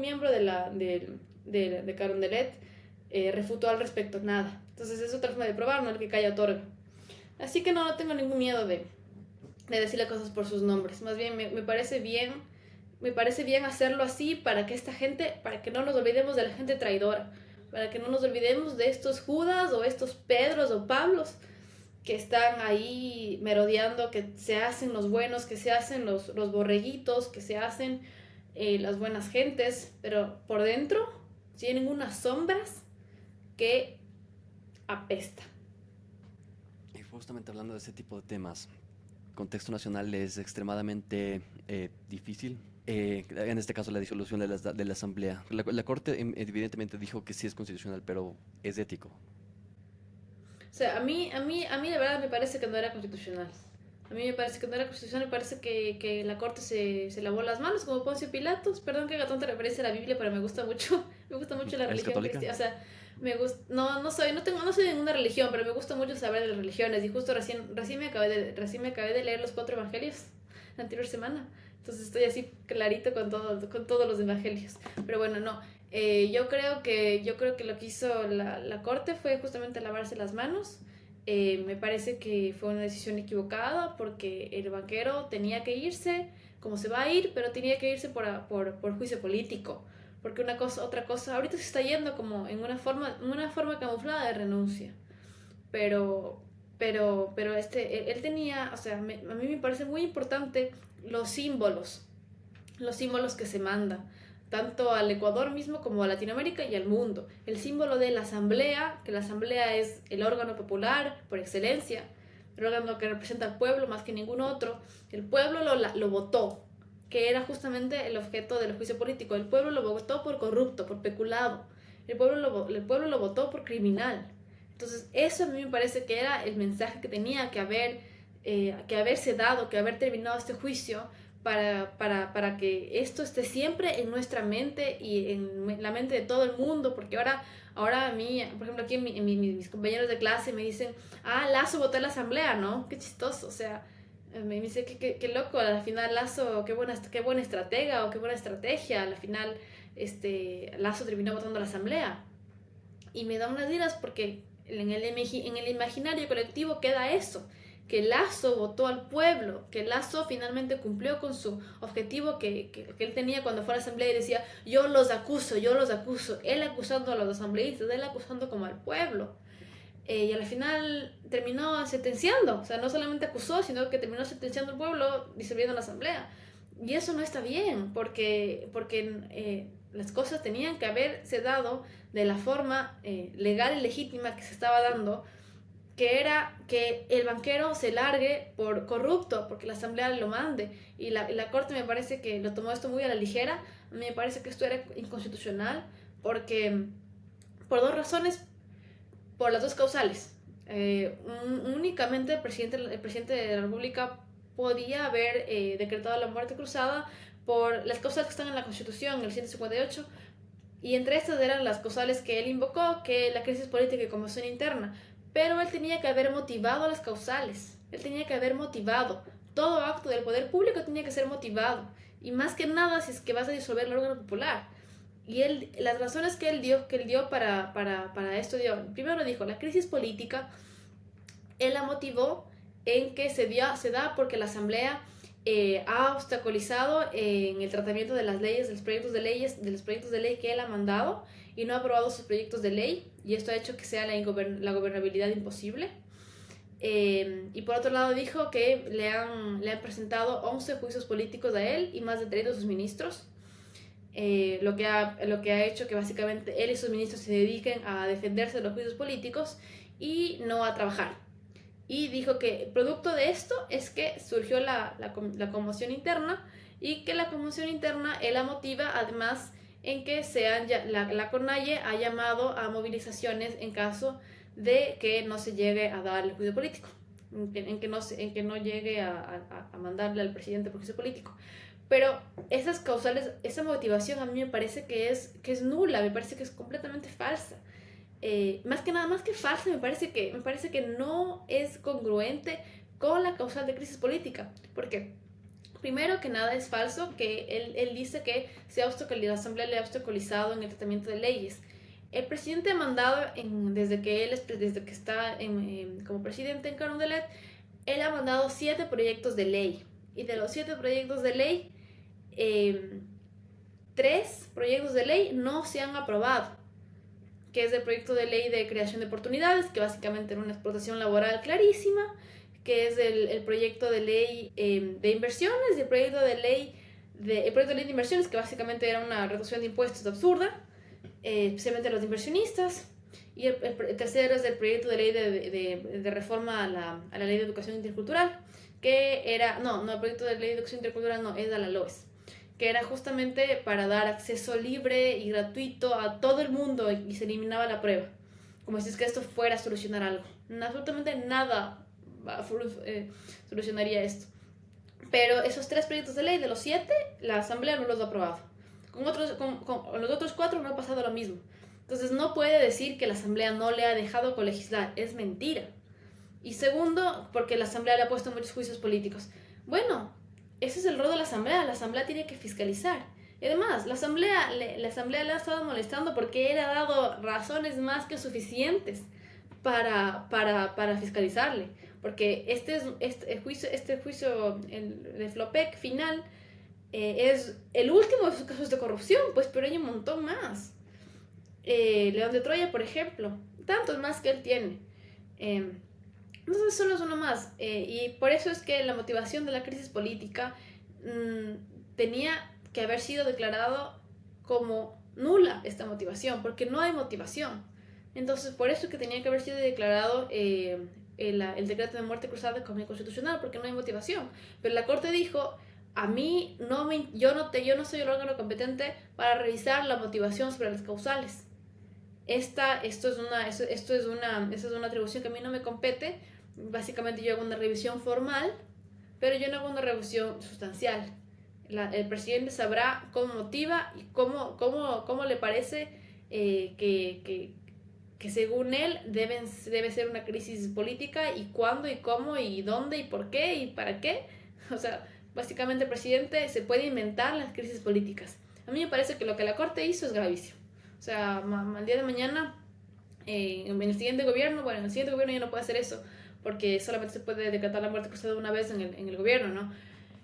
A: miembro de Carondelet refutó al respecto nada. Entonces es otra forma de probar, no el que calla otorga. Así que no tengo ningún miedo de decirle cosas por sus nombres. Más bien me parece bien, me parece bien hacerlo así para que esta gente, para que no nos olvidemos de la gente traidora, para que no nos olvidemos de estos Judas o estos Pedros o Pablos que están ahí merodeando, que se hacen los buenos, que se hacen los borreguitos, que se hacen las buenas gentes, pero por dentro tienen unas sombras que apestan.
B: Y justamente hablando de ese tipo de temas, contexto nacional es extremadamente difícil. En este caso, la disolución de la Asamblea. La Corte evidentemente dijo que sí es constitucional, pero es ético.
A: O sea, a mí de verdad me parece que no era constitucional. A mí me parece que no era constitucional, me parece que la corte se lavó las manos como Poncio Pilatos. Perdón que haga tanta referencia a la Biblia, pero me gusta mucho, me gusta mucho la
B: ¿Eres
A: religión
B: católica?
A: cristiana. O sea, me gusta, no soy de ninguna religión, pero me gusta mucho saber de las religiones. Y justo recién me acabé de leer los 4 evangelios la anterior semana. Entonces estoy así clarito con todos los evangelios. Pero bueno, no. Yo creo que lo que hizo la corte fue justamente lavarse las manos. Me parece que fue una decisión equivocada porque el banquero tenía que irse, como se va a ir, pero tenía que irse por juicio político. Porque otra cosa, ahorita se está yendo como en una forma camuflada de renuncia. Pero, él tenía, o sea, a mí me parece muy importante los símbolos, los símbolos que se mandan, tanto al Ecuador mismo como a Latinoamérica y al mundo. El símbolo de la asamblea, que la asamblea es el órgano popular por excelencia, el órgano que representa al pueblo más que ningún otro. El pueblo lo votó, que era justamente el objeto del juicio político. El pueblo lo votó por corrupto, por peculado. El pueblo lo votó por criminal. Entonces, eso a mí me parece que era el mensaje que tenía que haberse dado, que haber terminado este juicio para que esto esté siempre en nuestra mente y en la mente de todo el mundo, porque ahora a mí, por ejemplo, aquí mis compañeros de clase me dicen, Lazo votó en la asamblea, ¿no? Qué chistoso, o sea, me dice, qué loco, al final Lazo, qué buena estratega o qué buena estrategia, al final Lazo terminó votando a la asamblea. Y me da unas iras porque en el imaginario colectivo queda eso, que Lazo votó al pueblo, que Lazo finalmente cumplió con su objetivo que él tenía cuando fue a la asamblea y decía, yo los acuso, él acusando a los asambleístas, él acusando como al pueblo. Y al final terminó sentenciando, o sea, no solamente acusó, sino que terminó sentenciando al pueblo disolviendo la asamblea. Y eso no está bien, porque las cosas tenían que haberse dado de la forma legal y legítima que se estaba dando, que era que el banquero se largue por corrupto, porque la asamblea lo mande. Y la corte me parece que lo tomó esto muy a la ligera. A mí me parece que esto era inconstitucional, porque por dos razones, por las dos causales. Únicamente el presidente de la República podía haber decretado la muerte cruzada por las causales que están en la Constitución, el 158, y entre estas eran las causales que él invocó, que la crisis política y conmoción interna. Pero él tenía que haber motivado las causales, él tenía que haber motivado. Todo acto del poder público tenía que ser motivado. Y más que nada si es que vas a disolver el órgano popular. Y las razones que él dio para esto, primero dijo, la crisis política, él la motivó en que se da porque la Asamblea ha obstaculizado en el tratamiento de las leyes, de los proyectos de ley que él ha mandado y no ha aprobado sus proyectos de ley, y esto ha hecho que sea la gobernabilidad imposible. Y por otro lado dijo que le han presentado 11 juicios políticos a él y más de 30 a sus ministros. Lo que ha hecho que básicamente él y sus ministros se dediquen a defenderse de los juicios políticos y no a trabajar. Y dijo que producto de esto es que surgió la conmoción interna, y que la conmoción interna él la motiva además en que la CONAIE ha llamado a movilizaciones en caso de que no se llegue a dar el juicio político, en que no llegue a mandarle al presidente por juicio político. Pero esas causales, esa motivación a mí me parece que es nula, me parece que es completamente falsa. Más que falsa, me parece que no es congruente con la causal de crisis política. Porque, primero que nada, es falso que él dice que la Asamblea le ha obstaculizado en el tratamiento de leyes. El presidente ha mandado, desde que está como presidente en Carondelet, él ha mandado 7 proyectos de ley. Y de los 7 proyectos de ley, 3 proyectos de ley no se han aprobado, que es el proyecto de ley de creación de oportunidades, que básicamente era una explotación laboral clarísima, que es el proyecto de ley de inversiones, y el proyecto de ley de inversiones, que básicamente era una reducción de impuestos absurda, especialmente a los inversionistas. Y el tercero es el proyecto de ley de reforma a la ley de educación intercultural, que era, el proyecto de ley de educación intercultural no, es a la LOES, que era justamente para dar acceso libre y gratuito a todo el mundo y se eliminaba la prueba, como si es que esto fuera a solucionar algo. Absolutamente nada solucionaría esto. Pero esos 3 proyectos de ley, de los 7, la Asamblea no los ha aprobado. Con los otros 4 no ha pasado lo mismo. Entonces no puede decir que la Asamblea no le ha dejado colegislar. Es mentira. Y segundo, porque la Asamblea le ha puesto muchos juicios políticos. Bueno, ese es el rol de la Asamblea. La Asamblea tiene que fiscalizar. Y además, la Asamblea le ha estado molestando porque él ha dado razones más que suficientes para fiscalizarle. Porque este juicio de Flopec final es el último de sus casos de corrupción, pues, pero hay un montón más. León de Troya, por ejemplo, tantos más que él tiene. Entonces solo es uno más. Y por eso es que la motivación de la crisis política tenía que haber sido declarado como nula esta motivación, porque no hay motivación. Entonces por eso es que tenía que haber sido declarado el decreto de muerte cruzada como inconstitucional, porque no hay motivación. Pero la Corte dijo, a mí yo no soy el órgano competente para revisar la motivación sobre las causales. Esto es una atribución que a mí no me compete. Básicamente yo hago una revisión formal, pero yo no hago una revisión sustancial. El presidente sabrá cómo motiva y cómo le parece que según él debe ser una crisis política, y cuándo y cómo y dónde y por qué y para qué. O sea, básicamente el presidente se puede inventar las crisis políticas. A mí me parece que lo que la Corte hizo es gravísimo. O sea, al día de mañana, en el siguiente gobierno ya no puede hacer eso, porque solamente se puede decretar la muerte cruzada una vez en el gobierno, ¿no?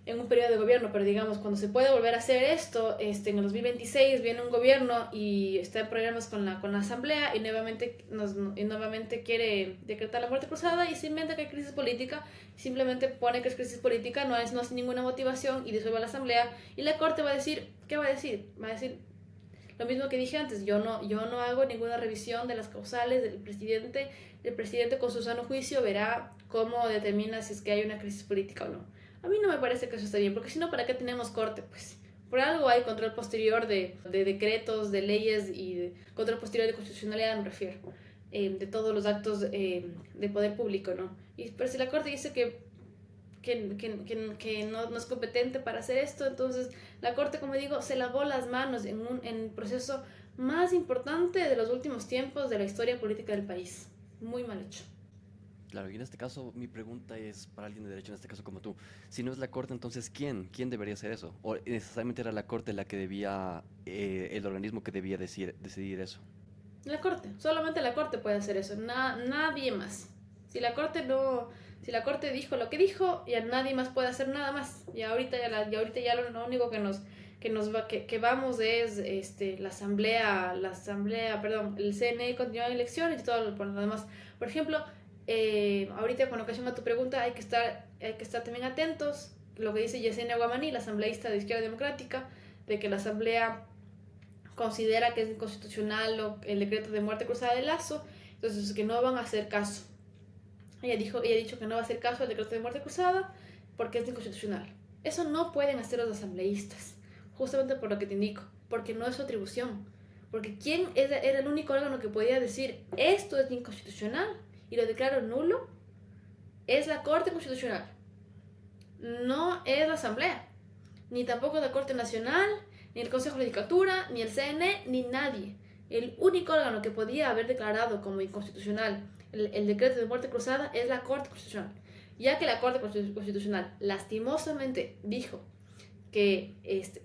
A: En un periodo de gobierno, pero digamos, cuando se puede volver a hacer esto, en el 2026 viene un gobierno y está en problemas con la Asamblea y nuevamente quiere decretar la muerte cruzada y se inventa que hay crisis política, simplemente pone que es crisis política, no hace ninguna motivación y disuelve la Asamblea, y la Corte va a decir, ¿qué va a decir? Va a decir lo mismo que dije antes, yo no hago ninguna revisión de las causales del presidente. El presidente con su sano juicio verá cómo determina si es que hay una crisis política o no. A mí no me parece que eso esté bien, porque si no, ¿para qué tenemos Corte? Pues por algo hay control posterior de decretos, de leyes y control posterior de constitucionalidad, me refiero, de todos los actos de poder público, ¿no? Pero si la Corte dice que no es competente para hacer esto, entonces la Corte, como digo, se lavó las manos en el proceso más importante de los últimos tiempos de la historia política del país. Muy mal hecho.
B: Claro, y en este caso mi pregunta es para alguien de derecho, en este caso como tú. Si no es la Corte, entonces ¿quién? ¿Quién debería hacer eso? ¿O necesariamente era la Corte la que debía, el organismo que debía decidir eso?
A: La Corte, solamente la Corte puede hacer eso, nadie más. Si la Corte dijo lo que dijo, ya nadie más puede hacer nada más. Y ahorita ya lo único que vamos es la asamblea, perdón, el CNE continúa en elecciones y todo lo demás. Por ejemplo, ahorita con ocasión a tu pregunta hay que estar también atentos lo que dice Yesenia Guamaní, la asambleísta de Izquierda Democrática, de que la asamblea considera que es inconstitucional el decreto de muerte cruzada de Lazo, entonces que no van a hacer caso. Ella ha dicho que no va a hacer caso al decreto de muerte cruzada porque es inconstitucional. Eso no pueden hacer los asambleístas, justamente por lo que te indico, porque no es su atribución. Porque ¿quién era el único órgano que podía decir esto es inconstitucional y lo declaro nulo? Es la Corte Constitucional. No es la Asamblea, ni tampoco la Corte Nacional, ni el Consejo de Judicatura, ni el CNE, ni nadie. El único órgano que podía haber declarado como inconstitucional el decreto de muerte cruzada es la Corte Constitucional. Ya que la Corte Constitucional lastimosamente dijo que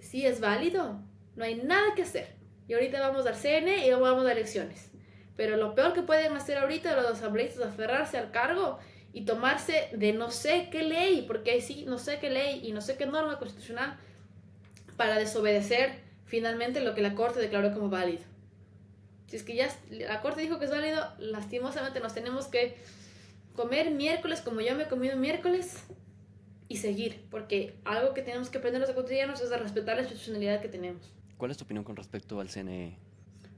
A: sí es válido, no hay nada que hacer. y ahorita vamos al CNE y luego vamos a elecciones. Pero lo peor que pueden hacer ahorita los asambleístas es aferrarse al cargo y tomarse de no sé qué ley, porque sí, no sé qué ley y no sé qué norma constitucional para desobedecer finalmente lo que la Corte declaró como válido. Si es que ya la Corte dijo que es válido, lastimosamente nos tenemos que comer miércoles como yo me he comido miércoles y seguir, porque algo que tenemos que aprender los cotidianos es a respetar la institucionalidad que tenemos.
B: ¿Cuál es tu opinión con respecto al CNE?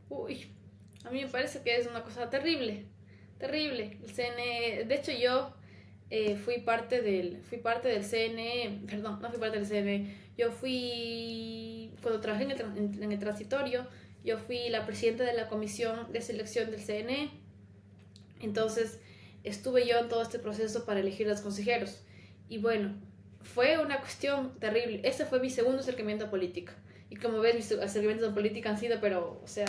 A: Uy, a mí me parece que es una cosa terrible, terrible. El CNE, de hecho yo fui parte del CNE, perdón, no fui parte del CNE, yo fui, cuando trabajé en el transitorio, yo fui la presidenta de la comisión de selección del CNE, entonces estuve yo en todo este proceso para elegir a los consejeros. Y bueno, fue una cuestión terrible. Ese fue mi segundo acercamiento a política. Y como ves, mis acercamientos a política han sido, pero, o sea,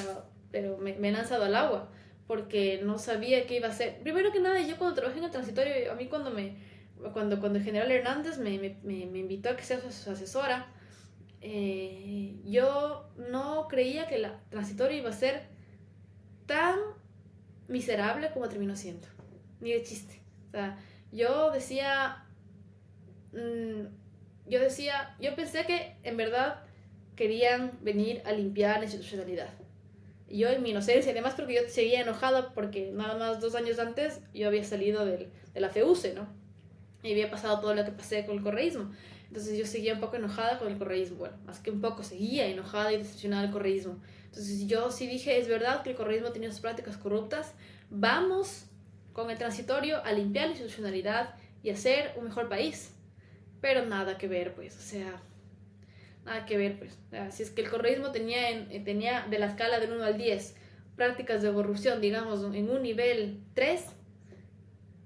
A: pero me he lanzado al agua, porque no sabía qué iba a hacer. Primero que nada, yo cuando trabajé en el transitorio, a mí cuando el general Hernández me invitó a que sea su asesora, yo no creía que la transitorio iba a ser tan miserable como terminó siendo. Ni de chiste. O sea, yo decía, yo pensé que en verdad querían venir a limpiar la institucionalidad. Y yo en mi inocencia, además porque yo seguía enojada porque nada más 2 años antes yo había salido de la FEUCE, ¿no? Y había pasado todo lo que pasé con el correísmo. Entonces yo seguía un poco enojada con el correísmo. Bueno, más que un poco, seguía enojada y decepcionada del correísmo. Entonces yo sí dije, es verdad que el correísmo tenía sus prácticas corruptas. Vamos con el transitorio a limpiar la institucionalidad y hacer un mejor país. Pero nada que ver, pues, o sea, nada que ver, pues. O sea, si es que el correísmo tenía de la escala del 1 al 10 prácticas de corrupción, digamos, en un nivel 3,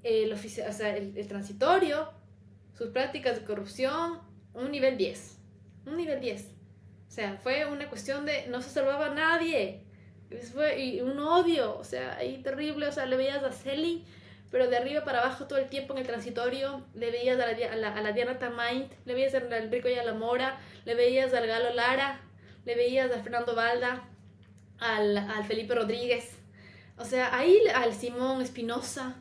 A: el transitorio, sus prácticas de corrupción, un nivel 10. Un nivel 10. O sea, fue una cuestión de no se salvaba a nadie. Y un odio, o sea, ahí terrible. O sea, le veías a Celi, pero de arriba para abajo todo el tiempo en el transitorio. Le veías a la Diana Tamaint, le veías al Enrico y a la Mora, le veías al Galo Lara, le veías a Fernando Valda, al Felipe Rodríguez. O sea, ahí al Simón Espinosa,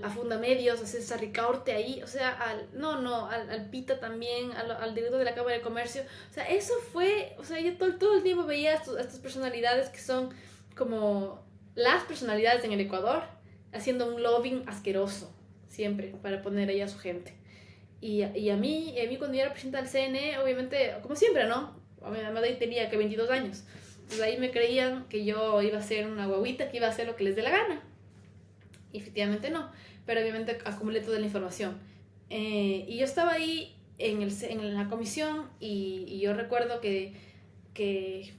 A: a Fundamedios, a César Ricaurte ahí, o sea, al Pita también, al director de la Cámara de Comercio. O sea, eso fue, o sea, yo todo el tiempo veía a estas personalidades que son como las personalidades en el Ecuador, haciendo un lobbying asqueroso, siempre, para poner ahí a su gente. Y a mí cuando yo era presidenta del CNE, obviamente, como siempre, ¿no? Además ahí tenía que 22 años. Entonces ahí me creían que yo iba a ser una guaguita, que iba a hacer lo que les dé la gana. Y efectivamente no, pero obviamente acumulé toda la información. Y yo estaba ahí en la comisión y yo recuerdo que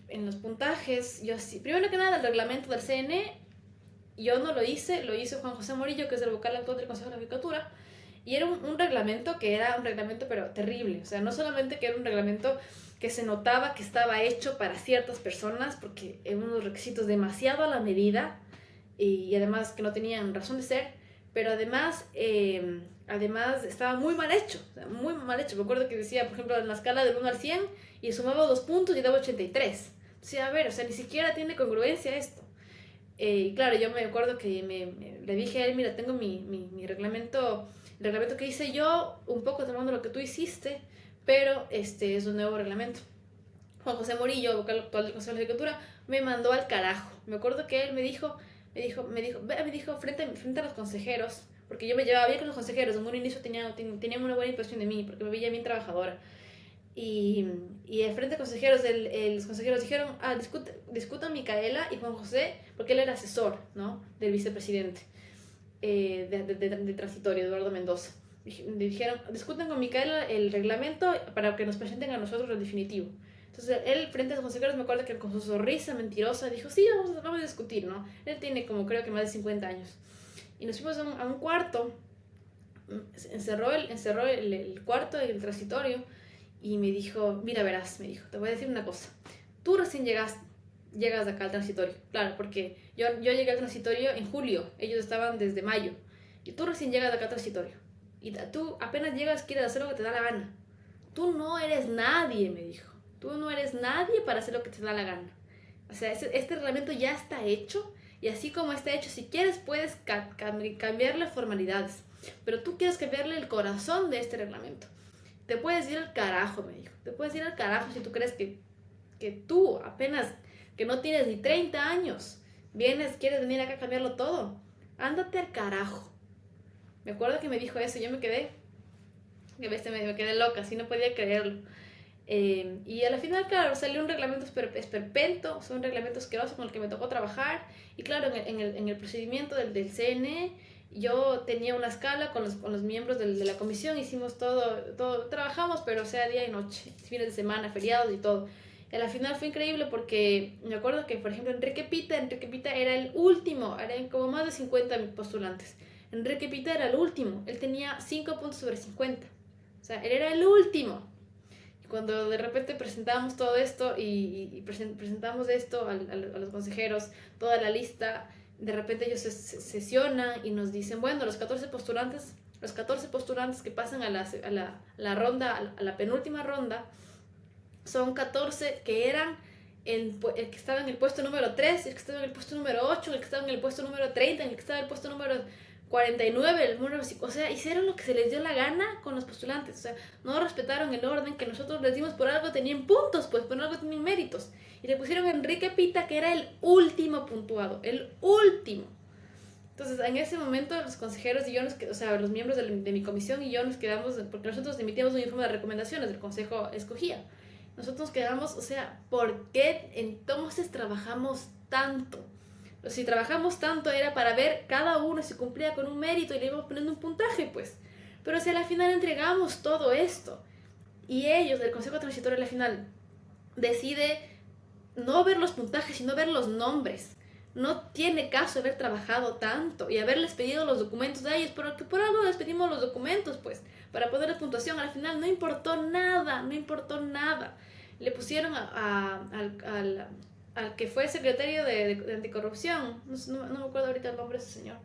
A: en los puntajes, primero que nada el reglamento del CNE, yo no lo hice, lo hizo Juan José Morillo, que es el vocal actual del Consejo de la Judicatura, y era un reglamento que era un reglamento pero terrible, o sea, no solamente que era un reglamento que se notaba que estaba hecho para ciertas personas, porque eran unos requisitos demasiado a la medida, y además que no tenían razón de ser, pero además estaba muy mal hecho, o sea, muy mal hecho. Me acuerdo que decía, por ejemplo, en la escala del 1 al 100 y sumaba 2 puntos y daba 83. O sea, a ver, o sea, ni siquiera tiene congruencia esto. Y claro, yo me acuerdo que le dije a él, mira, tengo mi reglamento, el reglamento que hice yo, un poco tomando lo que tú hiciste, pero este es un nuevo reglamento. Juan José Morillo, vocal actual del Consejo de la Judicatura, me mandó al carajo. Me acuerdo que él me dijo frente a los consejeros, porque yo me llevaba bien con los consejeros, en un inicio tenían una buena impresión de mí, porque me veía bien trabajadora. Y frente a consejeros, los consejeros dijeron, discutan Micaela y Juan José, porque él era asesor, ¿no?, del vicepresidente de transitorio, Eduardo Mendoza. Dijeron, discutan con Micaela el reglamento para que nos presenten a nosotros el definitivo. Entonces él, frente a los consejeros, me acuerdo que con su sonrisa mentirosa dijo, sí, vamos a discutir, ¿no? Él tiene como creo que más de 50 años. Y nos fuimos a un cuarto, encerró el cuarto del transitorio y me dijo, mira, verás, me dijo, te voy a decir una cosa. Tú recién llegas acá al transitorio, claro, porque yo llegué al transitorio en julio, ellos estaban desde mayo. Y tú recién llegas acá al transitorio. Y tú apenas llegas, quieres hacer lo que te da la gana. Tú no eres nadie, me dijo. Tú no eres nadie para hacer lo que te da la gana. O sea, este reglamento ya está hecho, y así como está hecho, si quieres puedes cambiarle formalidades, pero tú quieres cambiarle el corazón de este reglamento. Te puedes ir al carajo, me dijo. Te puedes ir al carajo si tú crees que tú apenas, que no tienes ni 30 años, quieres venir acá a cambiarlo todo. Ándate al carajo. Me acuerdo que me dijo eso, yo me quedé loca, así no podía creerlo. Y a la final, claro, salió un reglamento esperpento, un reglamento asqueroso con el que me tocó trabajar. Y claro, en el procedimiento del CNE, yo tenía una escala con los miembros de la comisión, hicimos todo, trabajamos, pero o sea, día y noche, fines de semana, feriados y todo. Y a la final fue increíble porque me acuerdo que, por ejemplo, Enrique Pita era el último, eran como más de 50 postulantes. Enrique Pita era el último, él tenía 5 puntos sobre 50. O sea, él era el último. Y cuando de repente presentamos todo esto y presentamos esto a los consejeros, toda la lista, de repente ellos sesionan y nos dicen, bueno, los 14 postulantes que pasan a la ronda, a la penúltima ronda, son 14 que eran el que estaba en el puesto número 3, el que estaba en el puesto número 8, el que estaba en el puesto número 30, el que estaba en el puesto número 49, el número, o sea, hicieron lo que se les dio la gana con los postulantes, o sea, no respetaron el orden que nosotros les dimos, por algo tenían puntos, pues por algo tenían méritos, y le pusieron a Enrique Pita, que era el último puntuado, el último. Entonces, en ese momento, los consejeros y yo, o sea, los miembros de mi comisión y yo nos quedamos, porque nosotros emitíamos un informe de recomendaciones, el consejo escogía. Nosotros nos quedamos, o sea, ¿por qué entonces trabajamos tanto? Si trabajamos tanto era para ver cada uno si cumplía con un mérito y le íbamos poniendo un puntaje, pues. Pero si a la final entregamos todo esto y ellos, del Consejo Transitorio, a la final decide no ver los puntajes, sino ver los nombres. No tiene caso haber trabajado tanto y haberles pedido los documentos a ellos, porque por algo les pedimos los documentos, pues, para ponerle puntuación. Al final no importó nada, no importó nada. Le pusieron al que fue secretario de anticorrupción, no me acuerdo ahorita el nombre de ese señor,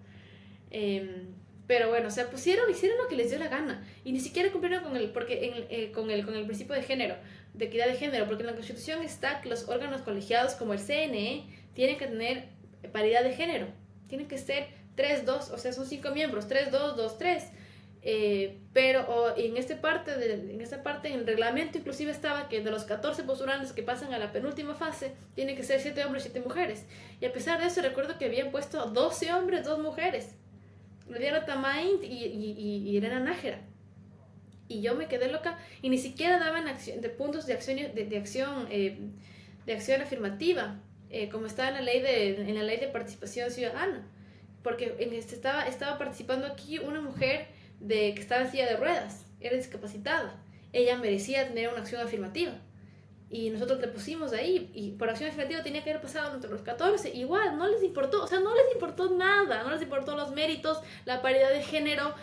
A: pero bueno, o sea, hicieron lo que les dio la gana y ni siquiera cumplieron con el principio de género, de equidad de género, porque en la Constitución está que los órganos colegiados como el CNE tienen que tener paridad de género, tienen que ser 3-2, o sea, son 5 miembros, 3-2, 2-3. Pero en esta parte, en el reglamento inclusive estaba que de los 14 postulantes que pasan a la penúltima fase, tiene que ser 7 hombres y 7 mujeres. Y a pesar de eso, recuerdo que habían puesto 12 hombres, 2 mujeres. Lidiana Tamain y Elena Nájera. Y yo me quedé loca y ni siquiera daban puntos de acción afirmativa, como estaba en la ley de participación ciudadana. Porque estaba participando aquí una mujer que estaba en silla de ruedas, era discapacitada. Ella merecía tener una acción afirmativa. Y nosotros le pusimos ahí, y por acción afirmativa tenía que haber pasado entre los 14. Igual, no les importó, o sea, no les importó nada, no les importó los méritos, la paridad de género,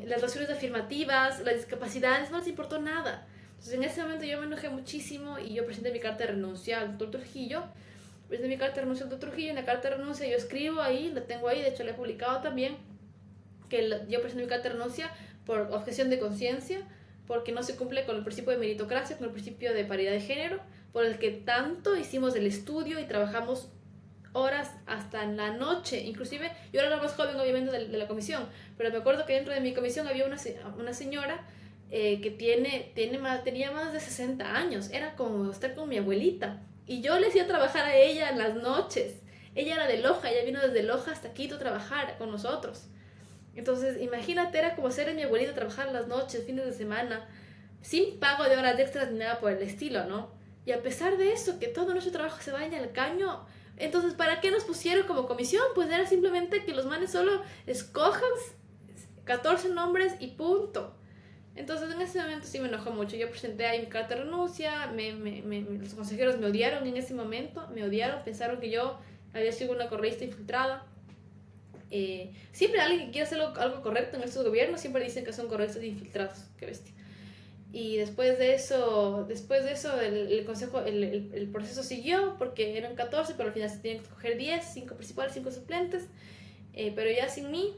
A: las acciones afirmativas, las discapacidades, no les importó nada. Entonces en ese momento yo me enojé muchísimo y yo presenté mi carta de renuncia al doctor Trujillo. Presenté mi carta de renuncia al doctor Trujillo, en la carta de renuncia yo escribo ahí, la tengo ahí, de hecho la he publicado también, que yo presenté mi carta de renuncia por objeción de conciencia, porque no se cumple con el principio de meritocracia, con el principio de paridad de género, por el que tanto hicimos el estudio y trabajamos horas hasta en la noche. Inclusive, yo era la más joven obviamente de la comisión, pero me acuerdo que dentro de mi comisión había una señora que tenía más de 60 años, era como estar con mi abuelita, y yo le hacía trabajar a ella en las noches. Ella era de Loja, ella vino desde Loja hasta Quito a trabajar con nosotros. Entonces, imagínate, era como ser mi abuelita, trabajar las noches, fines de semana, sin pago de horas extras ni nada por el estilo, ¿no? Y a pesar de eso, que todo nuestro trabajo se vaya al caño, entonces, ¿para qué nos pusieron como comisión? Pues era simplemente que los manes solo escojan 14 nombres y punto. Entonces, en ese momento sí me enojó mucho. Yo presenté ahí mi carta de renuncia, los consejeros me odiaron en ese momento, me odiaron, pensaron que yo había sido una correísta infiltrada. Siempre alguien que quiere hacer algo correcto en estos gobiernos siempre dicen que son correctos e infiltrados. Qué bestia. Y después de eso el consejo, el proceso siguió porque eran 14, pero al final se tenían que escoger 10, 5 principales, 5 suplentes. Pero ya sin mí,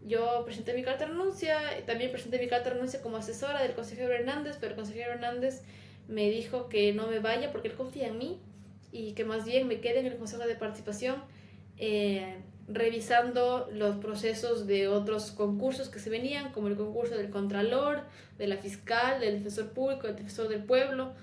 A: yo presenté mi carta de renuncia, también presenté mi carta de renuncia como asesora del consejero Hernández, pero el consejero Hernández me dijo que no me vaya porque él confía en mí y que más bien me quede en el Consejo de Participación revisando los procesos de otros concursos que se venían, como el concurso del Contralor, de la Fiscal, del Defensor Público, del Defensor del Pueblo,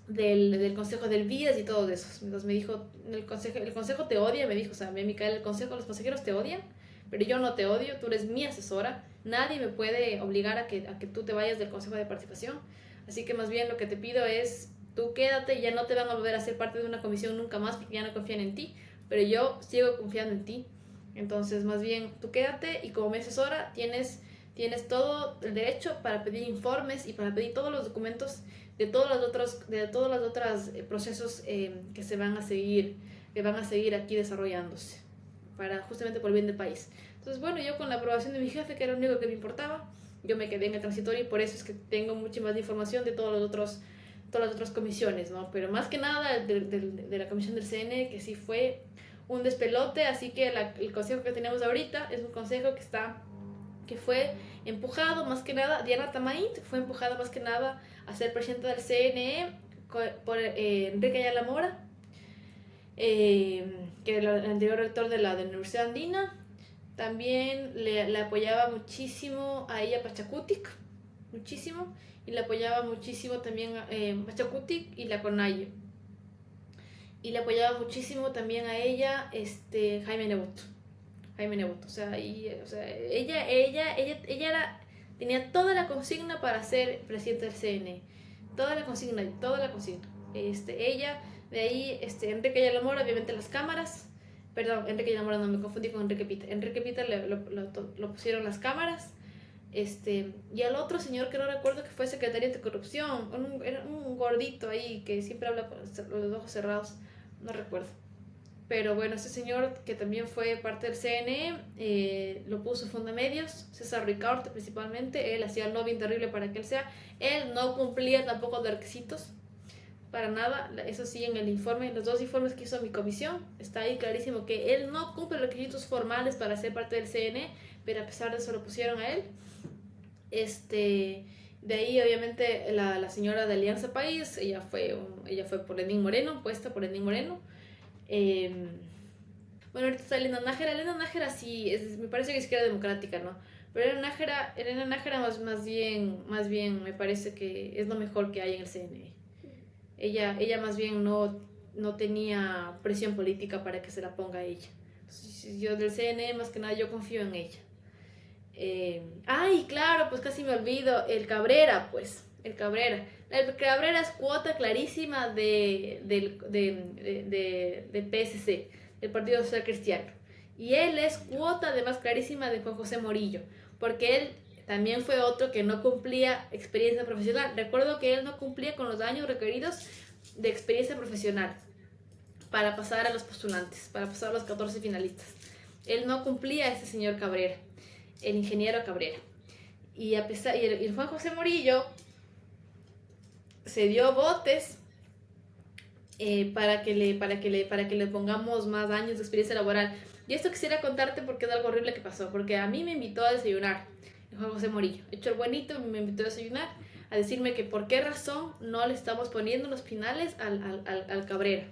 A: del Consejo del Vías y todo eso. Entonces me dijo, el consejo te odia, me dijo, o sea, Micaela, el consejo, los consejeros te odian, pero yo no te odio, tú eres mi asesora, nadie me puede obligar a que tú te vayas del Consejo de Participación, así que más bien lo que te pido es, tú quédate, ya no te van a volver a ser parte de una comisión nunca más porque ya no confían en ti, pero yo sigo confiando en ti, entonces más bien tú quédate y como mi asesora tienes todo el derecho para pedir informes y para pedir todos los documentos de todos los otros procesos que se van a seguir, aquí desarrollándose, para justamente por el bien del país. Entonces, bueno, yo con la aprobación de mi jefe, que era lo único que me importaba, yo me quedé en el transitorio y por eso es que tengo mucha más información de todas las otras comisiones, ¿no? Pero más que nada de la comisión del CNE, que sí fue un despelote, así que el consejo que tenemos ahorita es un consejo que fue empujado más que nada, Diana Tamaint fue empujada más que nada a ser presidenta del CNE por Enrique Ayala Mora, que era el anterior rector de la Universidad Andina. También le apoyaba muchísimo a ella Pachacutic, muchísimo, y le apoyaba muchísimo también Pachacutic y la CONAIE. Y le apoyaba muchísimo también a ella Jaime Nebot, o sea, ella tenía toda la consigna para ser presidenta del CNE, toda la consigna. Ella, de ahí, Enrique Ayala Mora, obviamente las cámaras, perdón, Enrique Ayala Mora, no me confundí con Enrique Pita lo pusieron las cámaras, y al otro señor que no recuerdo que fue secretario de corrupción, era un gordito ahí que siempre habla con los ojos cerrados, no recuerdo. Pero bueno, ese señor que también fue parte del CNE, lo puso Fundamedios, César Ricaurte principalmente, él hacía el lobbying terrible para que él sea, él no cumplía tampoco los requisitos, para nada, eso sí en el informe, los dos informes que hizo mi comisión, está ahí clarísimo que él no cumple los requisitos formales para ser parte del CNE, pero a pesar de eso lo pusieron a él. De ahí obviamente la señora de Alianza País, ella fue por Lenín Moreno, puesta por Lenín Moreno. Bueno, ahorita está Elena Nájera sí, me parece que es que era democrática, ¿no? Pero Elena Nájera más bien me parece que es lo mejor que hay en el CNE. Ella más bien no tenía presión política para que se la ponga a ella. Entonces, yo del CNE más que nada yo confío en ella. Ay, claro, pues casi me olvido, el Cabrera es cuota clarísima del PSC, del Partido Social Cristiano, y él es cuota además clarísima de Juan José Morillo, porque él también fue otro que no cumplía experiencia profesional. Recuerdo que él no cumplía con los años requeridos de experiencia profesional para pasar a los postulantes, para pasar a los 14 finalistas. Él no cumplía, ese señor Cabrera, el ingeniero Cabrera. Y el Juan José Morillo se dio botes para que le pongamos más años de experiencia laboral. Y esto quisiera contarte porque es algo horrible que pasó, porque a mí me invitó a desayunar el Juan José Morillo. Hecho el buenito, me invitó a desayunar, a decirme que por qué razón no le estamos poniendo los finales al Cabrera.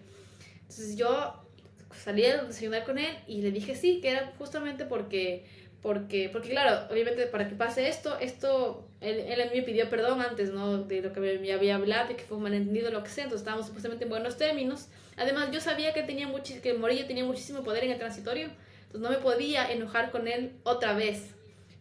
A: Entonces yo salí a desayunar con él y le dije sí, que era justamente porque claro, obviamente para que pase esto él a mí me pidió perdón antes, ¿no? De lo que me había hablado y que fue un malentendido, lo que sea, entonces estábamos supuestamente en buenos términos. Además, yo sabía que Morillo tenía muchísimo poder en el transitorio, entonces no me podía enojar con él otra vez,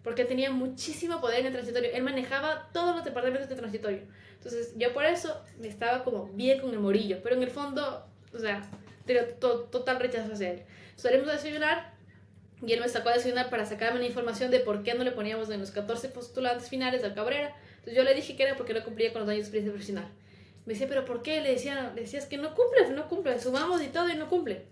A: porque tenía muchísimo poder en el transitorio, él manejaba todos los departamentos del transitorio. Entonces yo por eso me estaba como bien con el Morillo, pero en el fondo, o sea, tenía total rechazo hacia él. Salimos a desayunar, y él me sacó a desayunar para sacarme la información de por qué no le poníamos en los 14 postulantes finales al Cabrera. Entonces yo le dije que era porque no cumplía con los años de experiencia profesional. Me decía, ¿pero por qué? Le decías que no cumple, sumamos y todo y no cumple.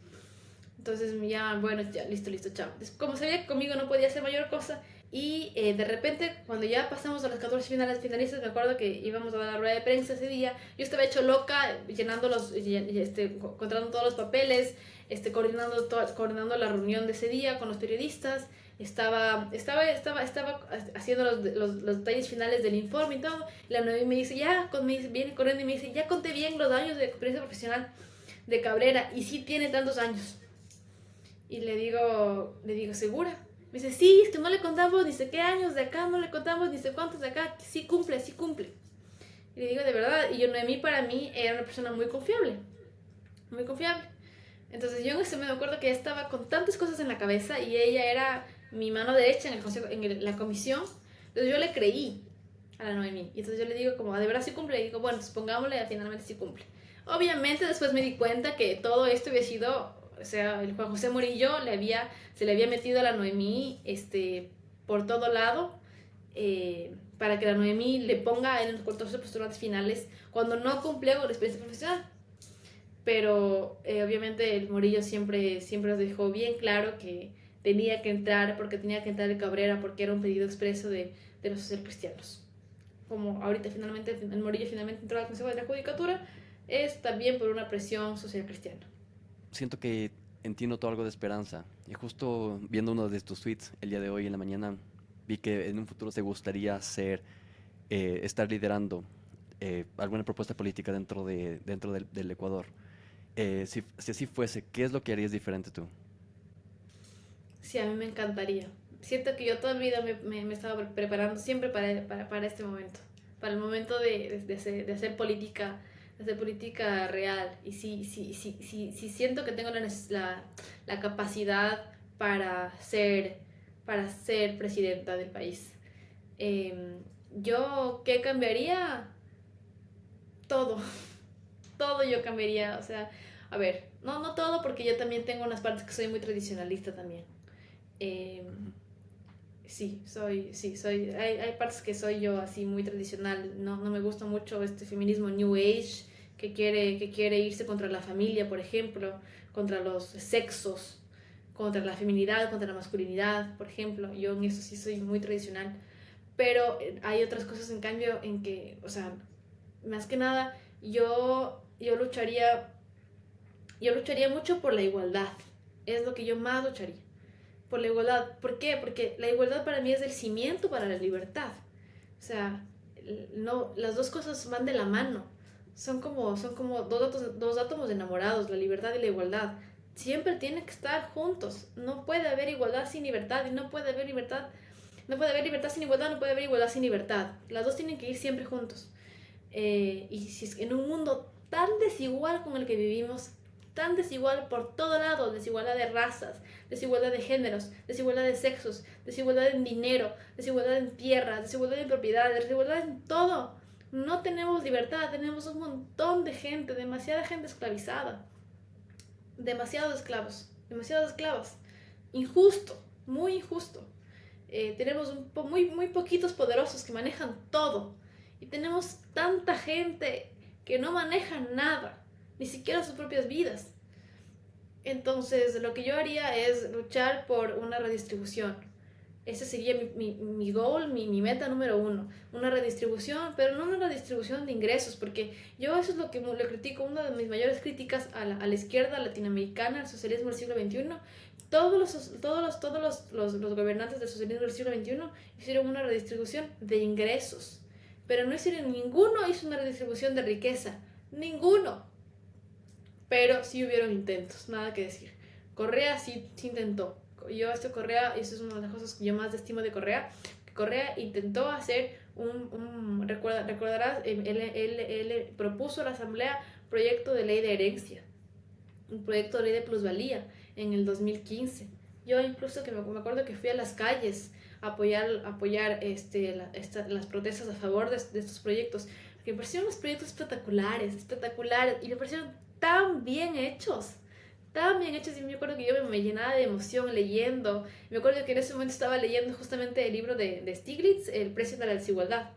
A: Entonces ya, bueno, ya, listo, chao. Como sabía que conmigo no podía hacer mayor cosa, y de repente, cuando ya pasamos a los 14 finalistas, me acuerdo que íbamos a dar la rueda de prensa ese día, yo estaba hecho loca, encontrando todos los papeles, coordinando la reunión de ese día con los periodistas, estaba haciendo los detalles finales del informe y todo. Y la Noemí me dice, viene corriendo y me dice, ya conté bien los años de experiencia profesional de Cabrera y sí tiene tantos años. Y le digo, ¿segura? Me dice, sí, es que no le contamos ni sé qué años de acá, no le contamos ni sé cuántos de acá, sí cumple, sí cumple. Y le digo, de verdad, y yo, Noemí para mí era una persona muy confiable, muy confiable. Entonces yo en ese momento me acuerdo que ella estaba con tantas cosas en la cabeza y ella era mi mano derecha en el consejo, la comisión. Entonces yo le creí a la Noemí. Y entonces yo le digo como, ¿de verdad sí cumple? Y digo, bueno, supongámosle, finalmente sí cumple. Obviamente después me di cuenta que todo esto había sido, o sea, el Juan José Murillo se le había metido a la Noemí por todo lado, para que la Noemí le ponga en los 14 postulantes finales cuando no cumplió con la experiencia profesional. Pero obviamente el Murillo siempre nos dejó bien claro que tenía que entrar, porque tenía que entrar el Cabrera, porque era un pedido expreso de los socialcristianos. Como ahorita finalmente el Murillo finalmente entró al Consejo de la Judicatura, es también por una presión social cristiana.
B: Siento que entiendo todo algo de esperanza. Y justo viendo uno de tus tweets el día de hoy en la mañana, vi que en un futuro te gustaría estar liderando alguna propuesta política dentro del Ecuador. Si así fuese, ¿qué es lo que harías diferente tú?
A: Sí, a mí me encantaría. Siento que yo toda mi vida me estaba preparando siempre para este momento, para el momento de hacer política real. Y sí siento que tengo la capacidad para ser presidenta del país. Yo, ¿qué cambiaría? Todo, todo yo cambiaría. O sea, a ver, no todo porque yo también tengo unas partes que soy muy tradicionalista también. Eh,
B: Ujú.
A: hay partes que soy yo así muy tradicional, no me gusta mucho este feminismo New Age que quiere irse contra la familia, por ejemplo, contra los sexos, contra la feminidad, contra la masculinidad, por ejemplo. Yo en eso sí soy muy tradicional, pero hay otras cosas en cambio en que, o sea, más que nada, yo lucharía mucho por la igualdad, es lo que yo más lucharía por la igualdad. ¿Por qué? Porque la igualdad para mí es el cimiento para la libertad. O sea, no, las dos cosas van de la mano. Son como dos átomos enamorados, la libertad y la igualdad. Siempre tienen que estar juntos. No puede haber igualdad sin libertad y no puede haber libertad sin igualdad, no puede haber igualdad sin libertad. Las dos tienen que ir siempre juntos. Y si es que en un mundo tan desigual como el que vivimos, tan desigual por todo lado, desigualdad de razas, desigualdad de géneros, desigualdad de sexos, desigualdad en dinero, desigualdad en tierra, desigualdad en propiedades, desigualdad en todo. No tenemos libertad, tenemos un montón de gente, demasiada gente esclavizada, demasiados esclavos, demasiadas esclavas. Injusto, muy injusto. Tenemos muy poquitos poderosos que manejan todo. Y tenemos tanta gente que no maneja nada, ni siquiera sus propias vidas. Entonces, lo que yo haría es luchar por una redistribución. Ese sería mi goal, mi meta número uno. Una redistribución, pero no una redistribución de ingresos, porque yo eso es lo que le critico, una de mis mayores críticas a la izquierda latinoamericana, al socialismo del siglo XXI. Los gobernantes del socialismo del siglo XXI hicieron una redistribución de ingresos, pero ninguno hizo una redistribución de riqueza, ninguno. Pero sí hubieron intentos, nada que decir. Correa sí intentó. Correa, y eso es una de las cosas que yo más estimo de Correa, que Correa intentó hacer recordarás, él propuso a la Asamblea proyecto de ley de herencia, un proyecto de ley de plusvalía en el 2015. Yo incluso que me acuerdo que fui a las calles a apoyar las protestas a favor de estos proyectos, porque me parecieron unos proyectos espectaculares, y me parecieron tan bien hechos, y me acuerdo que yo me llenaba de emoción leyendo. Me acuerdo que en ese momento estaba leyendo justamente el libro de Stiglitz, El precio de la desigualdad.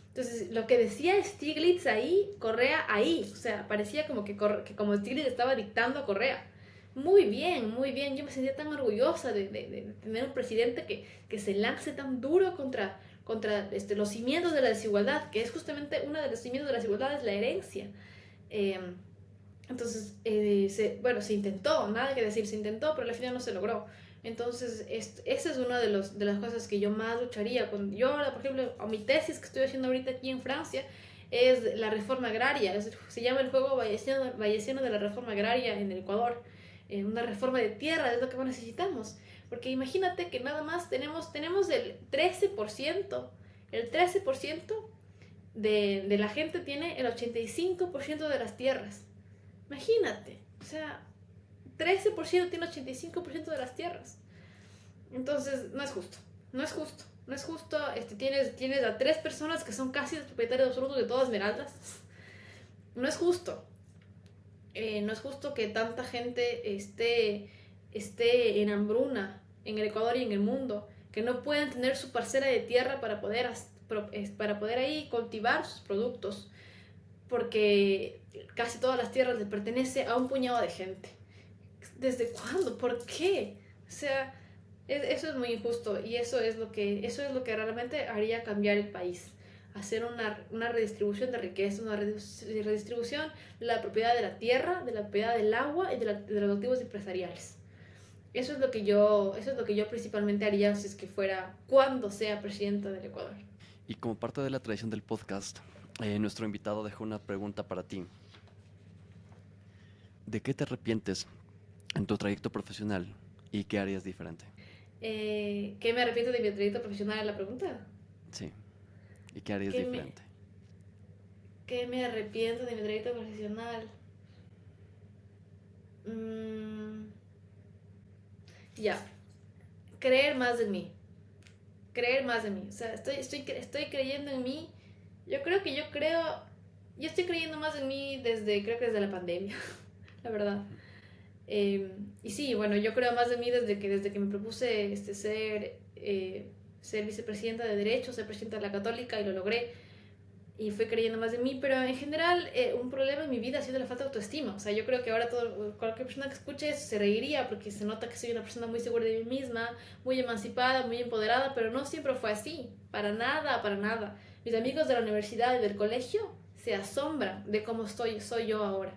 A: Entonces, lo que decía Stiglitz ahí, Correa ahí, o sea, parecía como que como Stiglitz estaba dictando a Correa. Muy bien, muy bien. Yo me sentía tan orgullosa de tener un presidente que se lance tan duro contra los cimientos de la desigualdad, que es justamente uno de los cimientos de la desigualdad, es la herencia. Eh, entonces, se intentó, nada que decir, se intentó, pero al final no se logró. Entonces, esa es una de las cosas que yo más lucharía. Yo ahora, por ejemplo, mi tesis que estoy haciendo ahorita aquí en Francia es la reforma agraria. Se llama el juego bayesiano de la reforma agraria en el Ecuador. Una reforma de tierra es lo que necesitamos. Porque imagínate que nada más tenemos el 13%. El 13% de la gente tiene el 85% de las tierras. Imagínate. O sea, 13% tiene 85% de las tierras. Entonces, no es justo. No es justo. No es justo. Tienes a 3 personas que son casi los propietarios absolutos de todas Esmeraldas. No es justo. No es justo que tanta gente esté en hambruna en el Ecuador y en el mundo, que no puedan tener su parcela de tierra para poder ahí cultivar sus productos, porque casi todas las tierras le pertenece a un puñado de gente. ¿Desde cuándo? ¿Por qué? O sea, eso es muy injusto y eso es lo que realmente haría cambiar el país. Hacer una redistribución de riqueza, una redistribución de la propiedad de la tierra, de la propiedad del agua y de los activos empresariales. Eso es lo que yo principalmente haría si es que fuera, cuando sea presidenta del Ecuador.
B: Y como parte de la tradición del podcast, nuestro invitado dejó una pregunta para ti. ¿De qué te arrepientes en tu trayecto profesional y qué harías diferente?
A: ¿Qué me arrepiento de mi trayecto profesional en la pregunta?
B: Sí. ¿Y qué harías
A: ¿Qué me,
B: diferente?
A: ¿Qué me arrepiento de mi trayecto profesional? Mm, ya, creer más en mí. Creer más en mí. O sea, estoy creyendo en mí. Yo estoy creyendo más en mí creo que desde la pandemia, la verdad. Y sí, bueno, yo creo más en mí desde que me propuse ser vicepresidenta de Derecho, ser presidenta de la Católica y lo logré. Y fui creyendo más en mí, pero en general un problema en mi vida ha sido la falta de autoestima. O sea, yo creo que ahora cualquier persona que escuche eso se reiría porque se nota que soy una persona muy segura de mí misma, muy emancipada, muy empoderada, pero no siempre fue así. Para nada, para nada. Mis amigos de la universidad y del colegio se asombran de cómo soy yo ahora.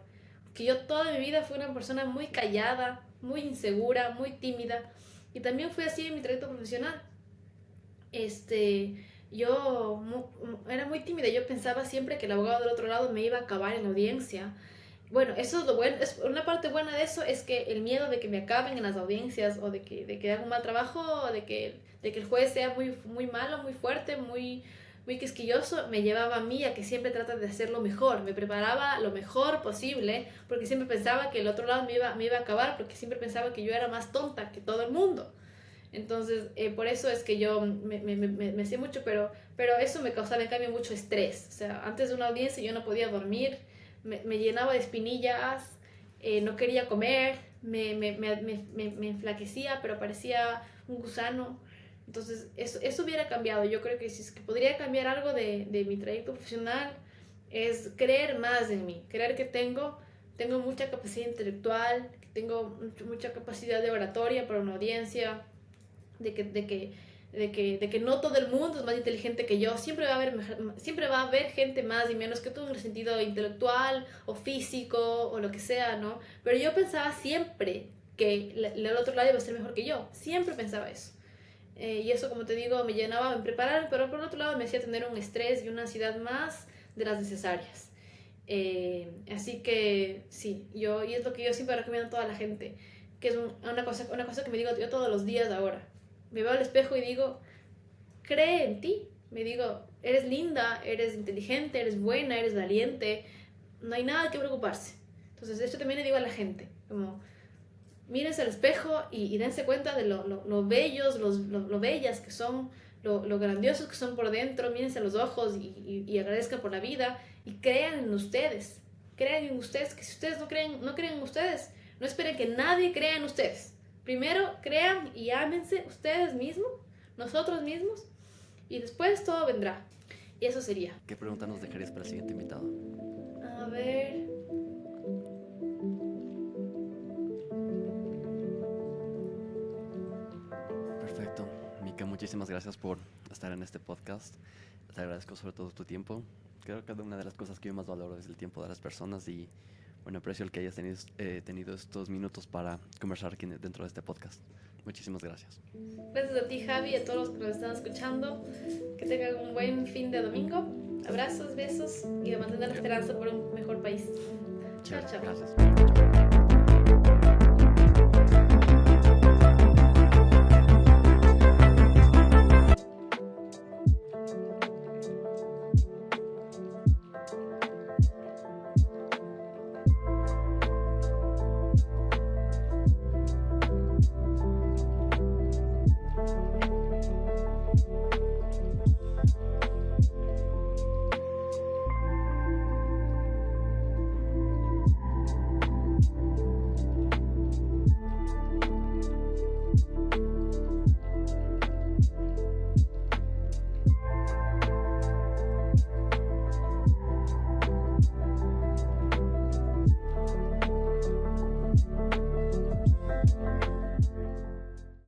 A: Que yo toda mi vida fui una persona muy callada, muy insegura, muy tímida. Y también fui así en mi trayecto profesional. Yo era muy tímida, yo pensaba siempre que el abogado del otro lado me iba a acabar en la audiencia. Bueno, eso es lo bueno, una parte buena de eso es que el miedo de que me acaben en las audiencias o de que haga un mal trabajo o de que el juez sea muy malo, muy fuerte, muy quisquilloso, me llevaba a mí a que siempre trata de hacerlo mejor, me preparaba lo mejor posible porque siempre pensaba que el otro lado me iba a acabar porque siempre pensaba que yo era más tonta que todo el mundo. Entonces, por eso es que yo me sé mucho, pero eso me causaba en cambio mucho estrés. O sea, antes de una audiencia yo no podía dormir, me llenaba de espinillas, no quería comer, me enflaquecía, pero parecía un gusano. Entonces, eso hubiera cambiado. Yo creo que si es que podría cambiar algo de mi trayecto profesional, es creer más en mí, creer que tengo mucha capacidad intelectual, que tengo mucha capacidad de oratoria para una audiencia, de que no todo el mundo es más inteligente que yo. Siempre va a haber gente más y menos que tú en el sentido intelectual o físico o lo que sea, ¿no? Pero yo pensaba siempre que el otro lado iba a ser mejor que yo. Siempre pensaba eso. Y eso, como te digo, me llenaba, me preparaba, pero por otro lado me hacía tener un estrés y una ansiedad más de las necesarias. Así que sí, y es lo que yo siempre recomiendo a toda la gente, que es una cosa que me digo yo todos los días ahora. Me veo al espejo y digo, cree en ti. Me digo, eres linda, eres inteligente, eres buena, eres valiente, no hay nada que preocuparse. Entonces, esto también le digo a la gente, como, mírense al espejo y dense cuenta de lo bellos, lo bellas que son, lo grandiosos que son por dentro, mírense a los ojos y agradezcan por la vida y crean en ustedes. Crean en ustedes, que si ustedes no creen en ustedes, no esperen que nadie crea en ustedes. Primero crean y ámense ustedes mismos, nosotros mismos, y después todo vendrá. Y eso sería.
B: ¿Qué pregunta nos dejarías para el siguiente invitado?
A: A ver.
B: Perfecto. Mika, muchísimas gracias por estar en este podcast. Te agradezco sobre todo tu tiempo. Creo que una de las cosas que yo más valoro es el tiempo de las personas y bueno, aprecio el que hayas tenido estos minutos para conversar aquí dentro de este podcast. Muchísimas gracias.
A: Gracias a ti, Javi, y a todos los que nos están escuchando. Que tengan un buen fin de domingo. Abrazos, besos y de mantener la esperanza por un mejor país. Chao, chao.
B: Gracias.